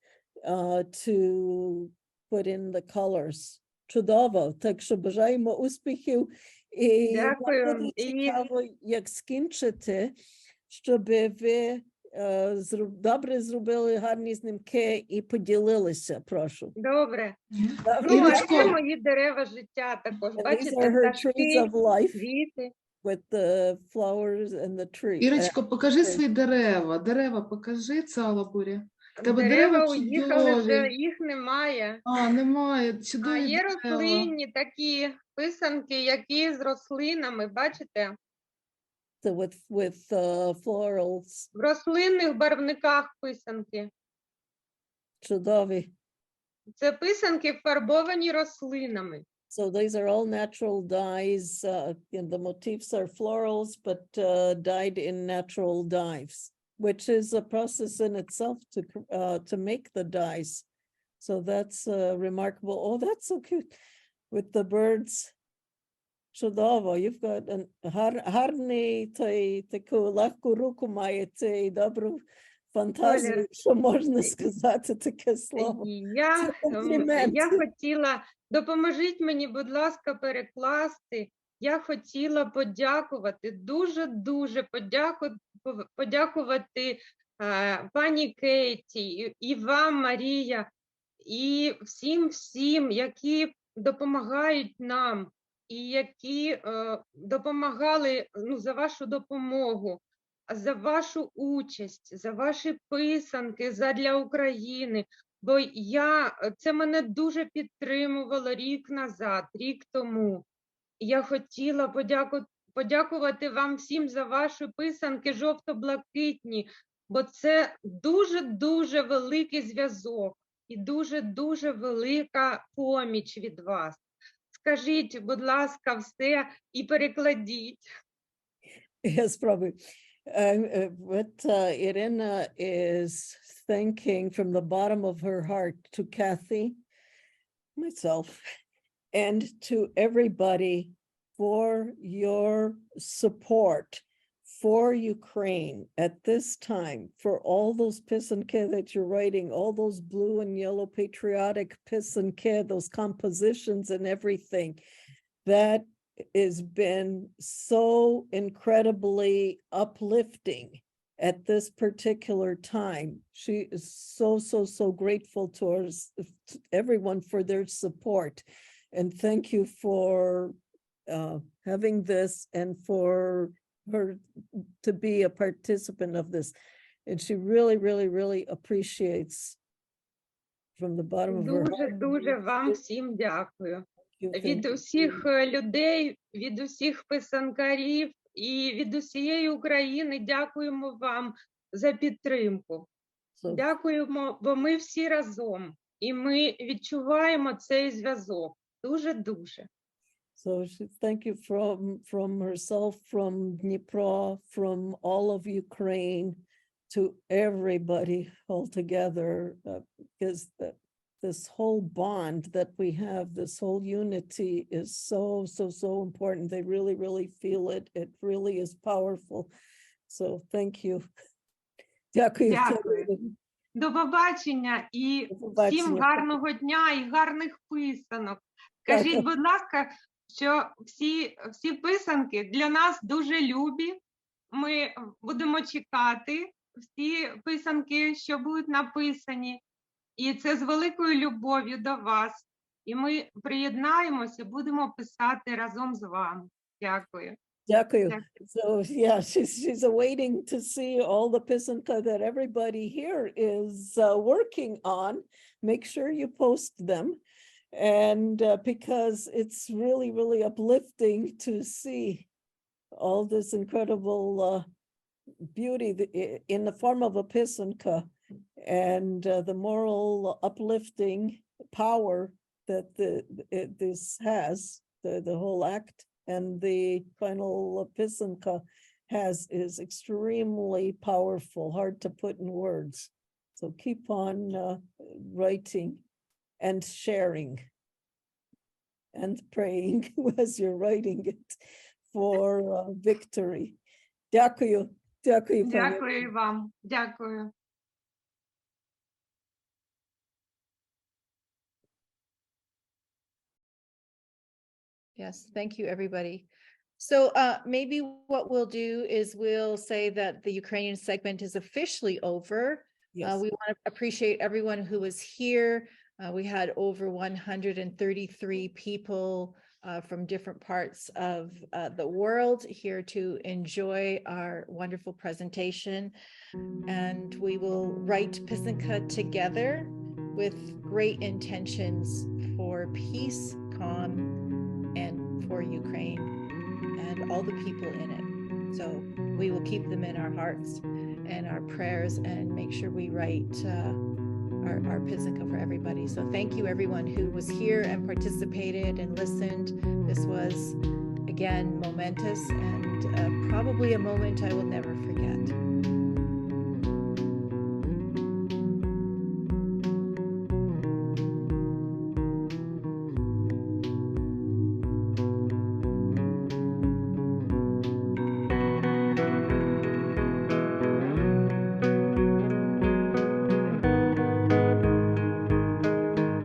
to put in the colors. Чудово. Так що бажаємо успіхів. І Дякую. буде цікаво, як скінчити, щоб ви добре зробили гарні знімки і поділилися, прошу. Добре. Добре. Ну, а це мої дерева життя також. And these Бачите, are her trees пташки, of life квіти. with the flowers and the tree. Ірочко, покажи trees. свої дерева. Дерева покажи, Цала Буря. В тебе Дерева дерева уїхали вже, чудові. їх немає. А, немає, А чудові є дерева. рослинні такі писанки, які з рослинами, бачите? So with florals. В рослинних барвниках писанки. Чудові. Це писанки фарбовані рослинами. So these are all natural dyes. And the motifs are florals, but dyed in natural dyes, which is a process in itself to make the dyes. So that's remarkable. Oh, that's so cute with the birds. Чудово, you've got гарний, таку легку руку маєте і добру фантазію, Оля, що можна сказати таке слово. Я комплімент. хотіла, допоможіть мені, будь ласка, перекласти. Я хотіла подякувати, дуже-дуже подякувати пані Кейті, і вам, Марія, і всім, які допомагають нам, і які допомагали за вашу допомогу, за вашу участь, за ваші писанки задля України. Бо це мене дуже підтримувало рік назад, рік тому. Я хотіла подякувати вам всім за ваші писанки жовто-блакитні, бо це дуже-дуже великий зв'язок і дуже-дуже велика поміч від вас. Скажіть, будь ласка, все і перекладіть. Yes, probably. What Irina is thanking from the bottom of her heart to Kathy, myself, and to everybody for your support for Ukraine at this time, for all those Pysanky that you're writing, all those blue and yellow patriotic Pysanky, those compositions and everything. That has been so incredibly uplifting at this particular time. She is so grateful to everyone for their support. And thank you for having this and for her to be a participant of this. And she really appreciates from the bottom of her heart. Дуже вам всім дякую. Від усіх людей, від усіх писанкарів і від усієї України дякуємо вам за підтримку. Дякуємо, бо ми всі разом. І ми відчуваємо цей зв'язок. Дуже-дуже. So thank you from herself, from Dnipro, from all of Ukraine, to everybody all together, because this whole bond that we have, this whole unity is so important. They really feel it. It really is powerful. So thank you. Дякую. До побачення і всім гарного дня і гарних писанок. Скажіть, будь ласка, що всі писанки для нас дуже любі. Ми будемо чекати всі писанки, що будуть написані. І це з великою любов'ю до вас. І ми приєднаємося, будемо писати разом з вами. Дякую. Дякую. So yeah, she's awaiting to see all the Pysanka that everybody here is working on. Make sure you post them. And because it's really uplifting to see all this incredible beauty in the form of a Pysanka, and the moral uplifting power that this has, the whole act and the final Pysanka has, is extremely powerful, hard to put in words. So keep on writing and sharing and praying as you're writing it for victory. Дякую. Дякую вам. Дякую. Yes, thank you, everybody. So maybe what we'll do is we'll say that the Ukrainian segment is officially over. Yes. We want to appreciate everyone who was here. We had over 133 people from different parts of the world here to enjoy our wonderful presentation. And we will write Pysanka together with great intentions for peace, calm, and for Ukraine and all the people in it. So we will keep them in our hearts and our prayers and make sure we write our Pysanka for everybody. So thank you everyone who was here and participated and listened. This was, again, momentous and probably a moment I will never forget.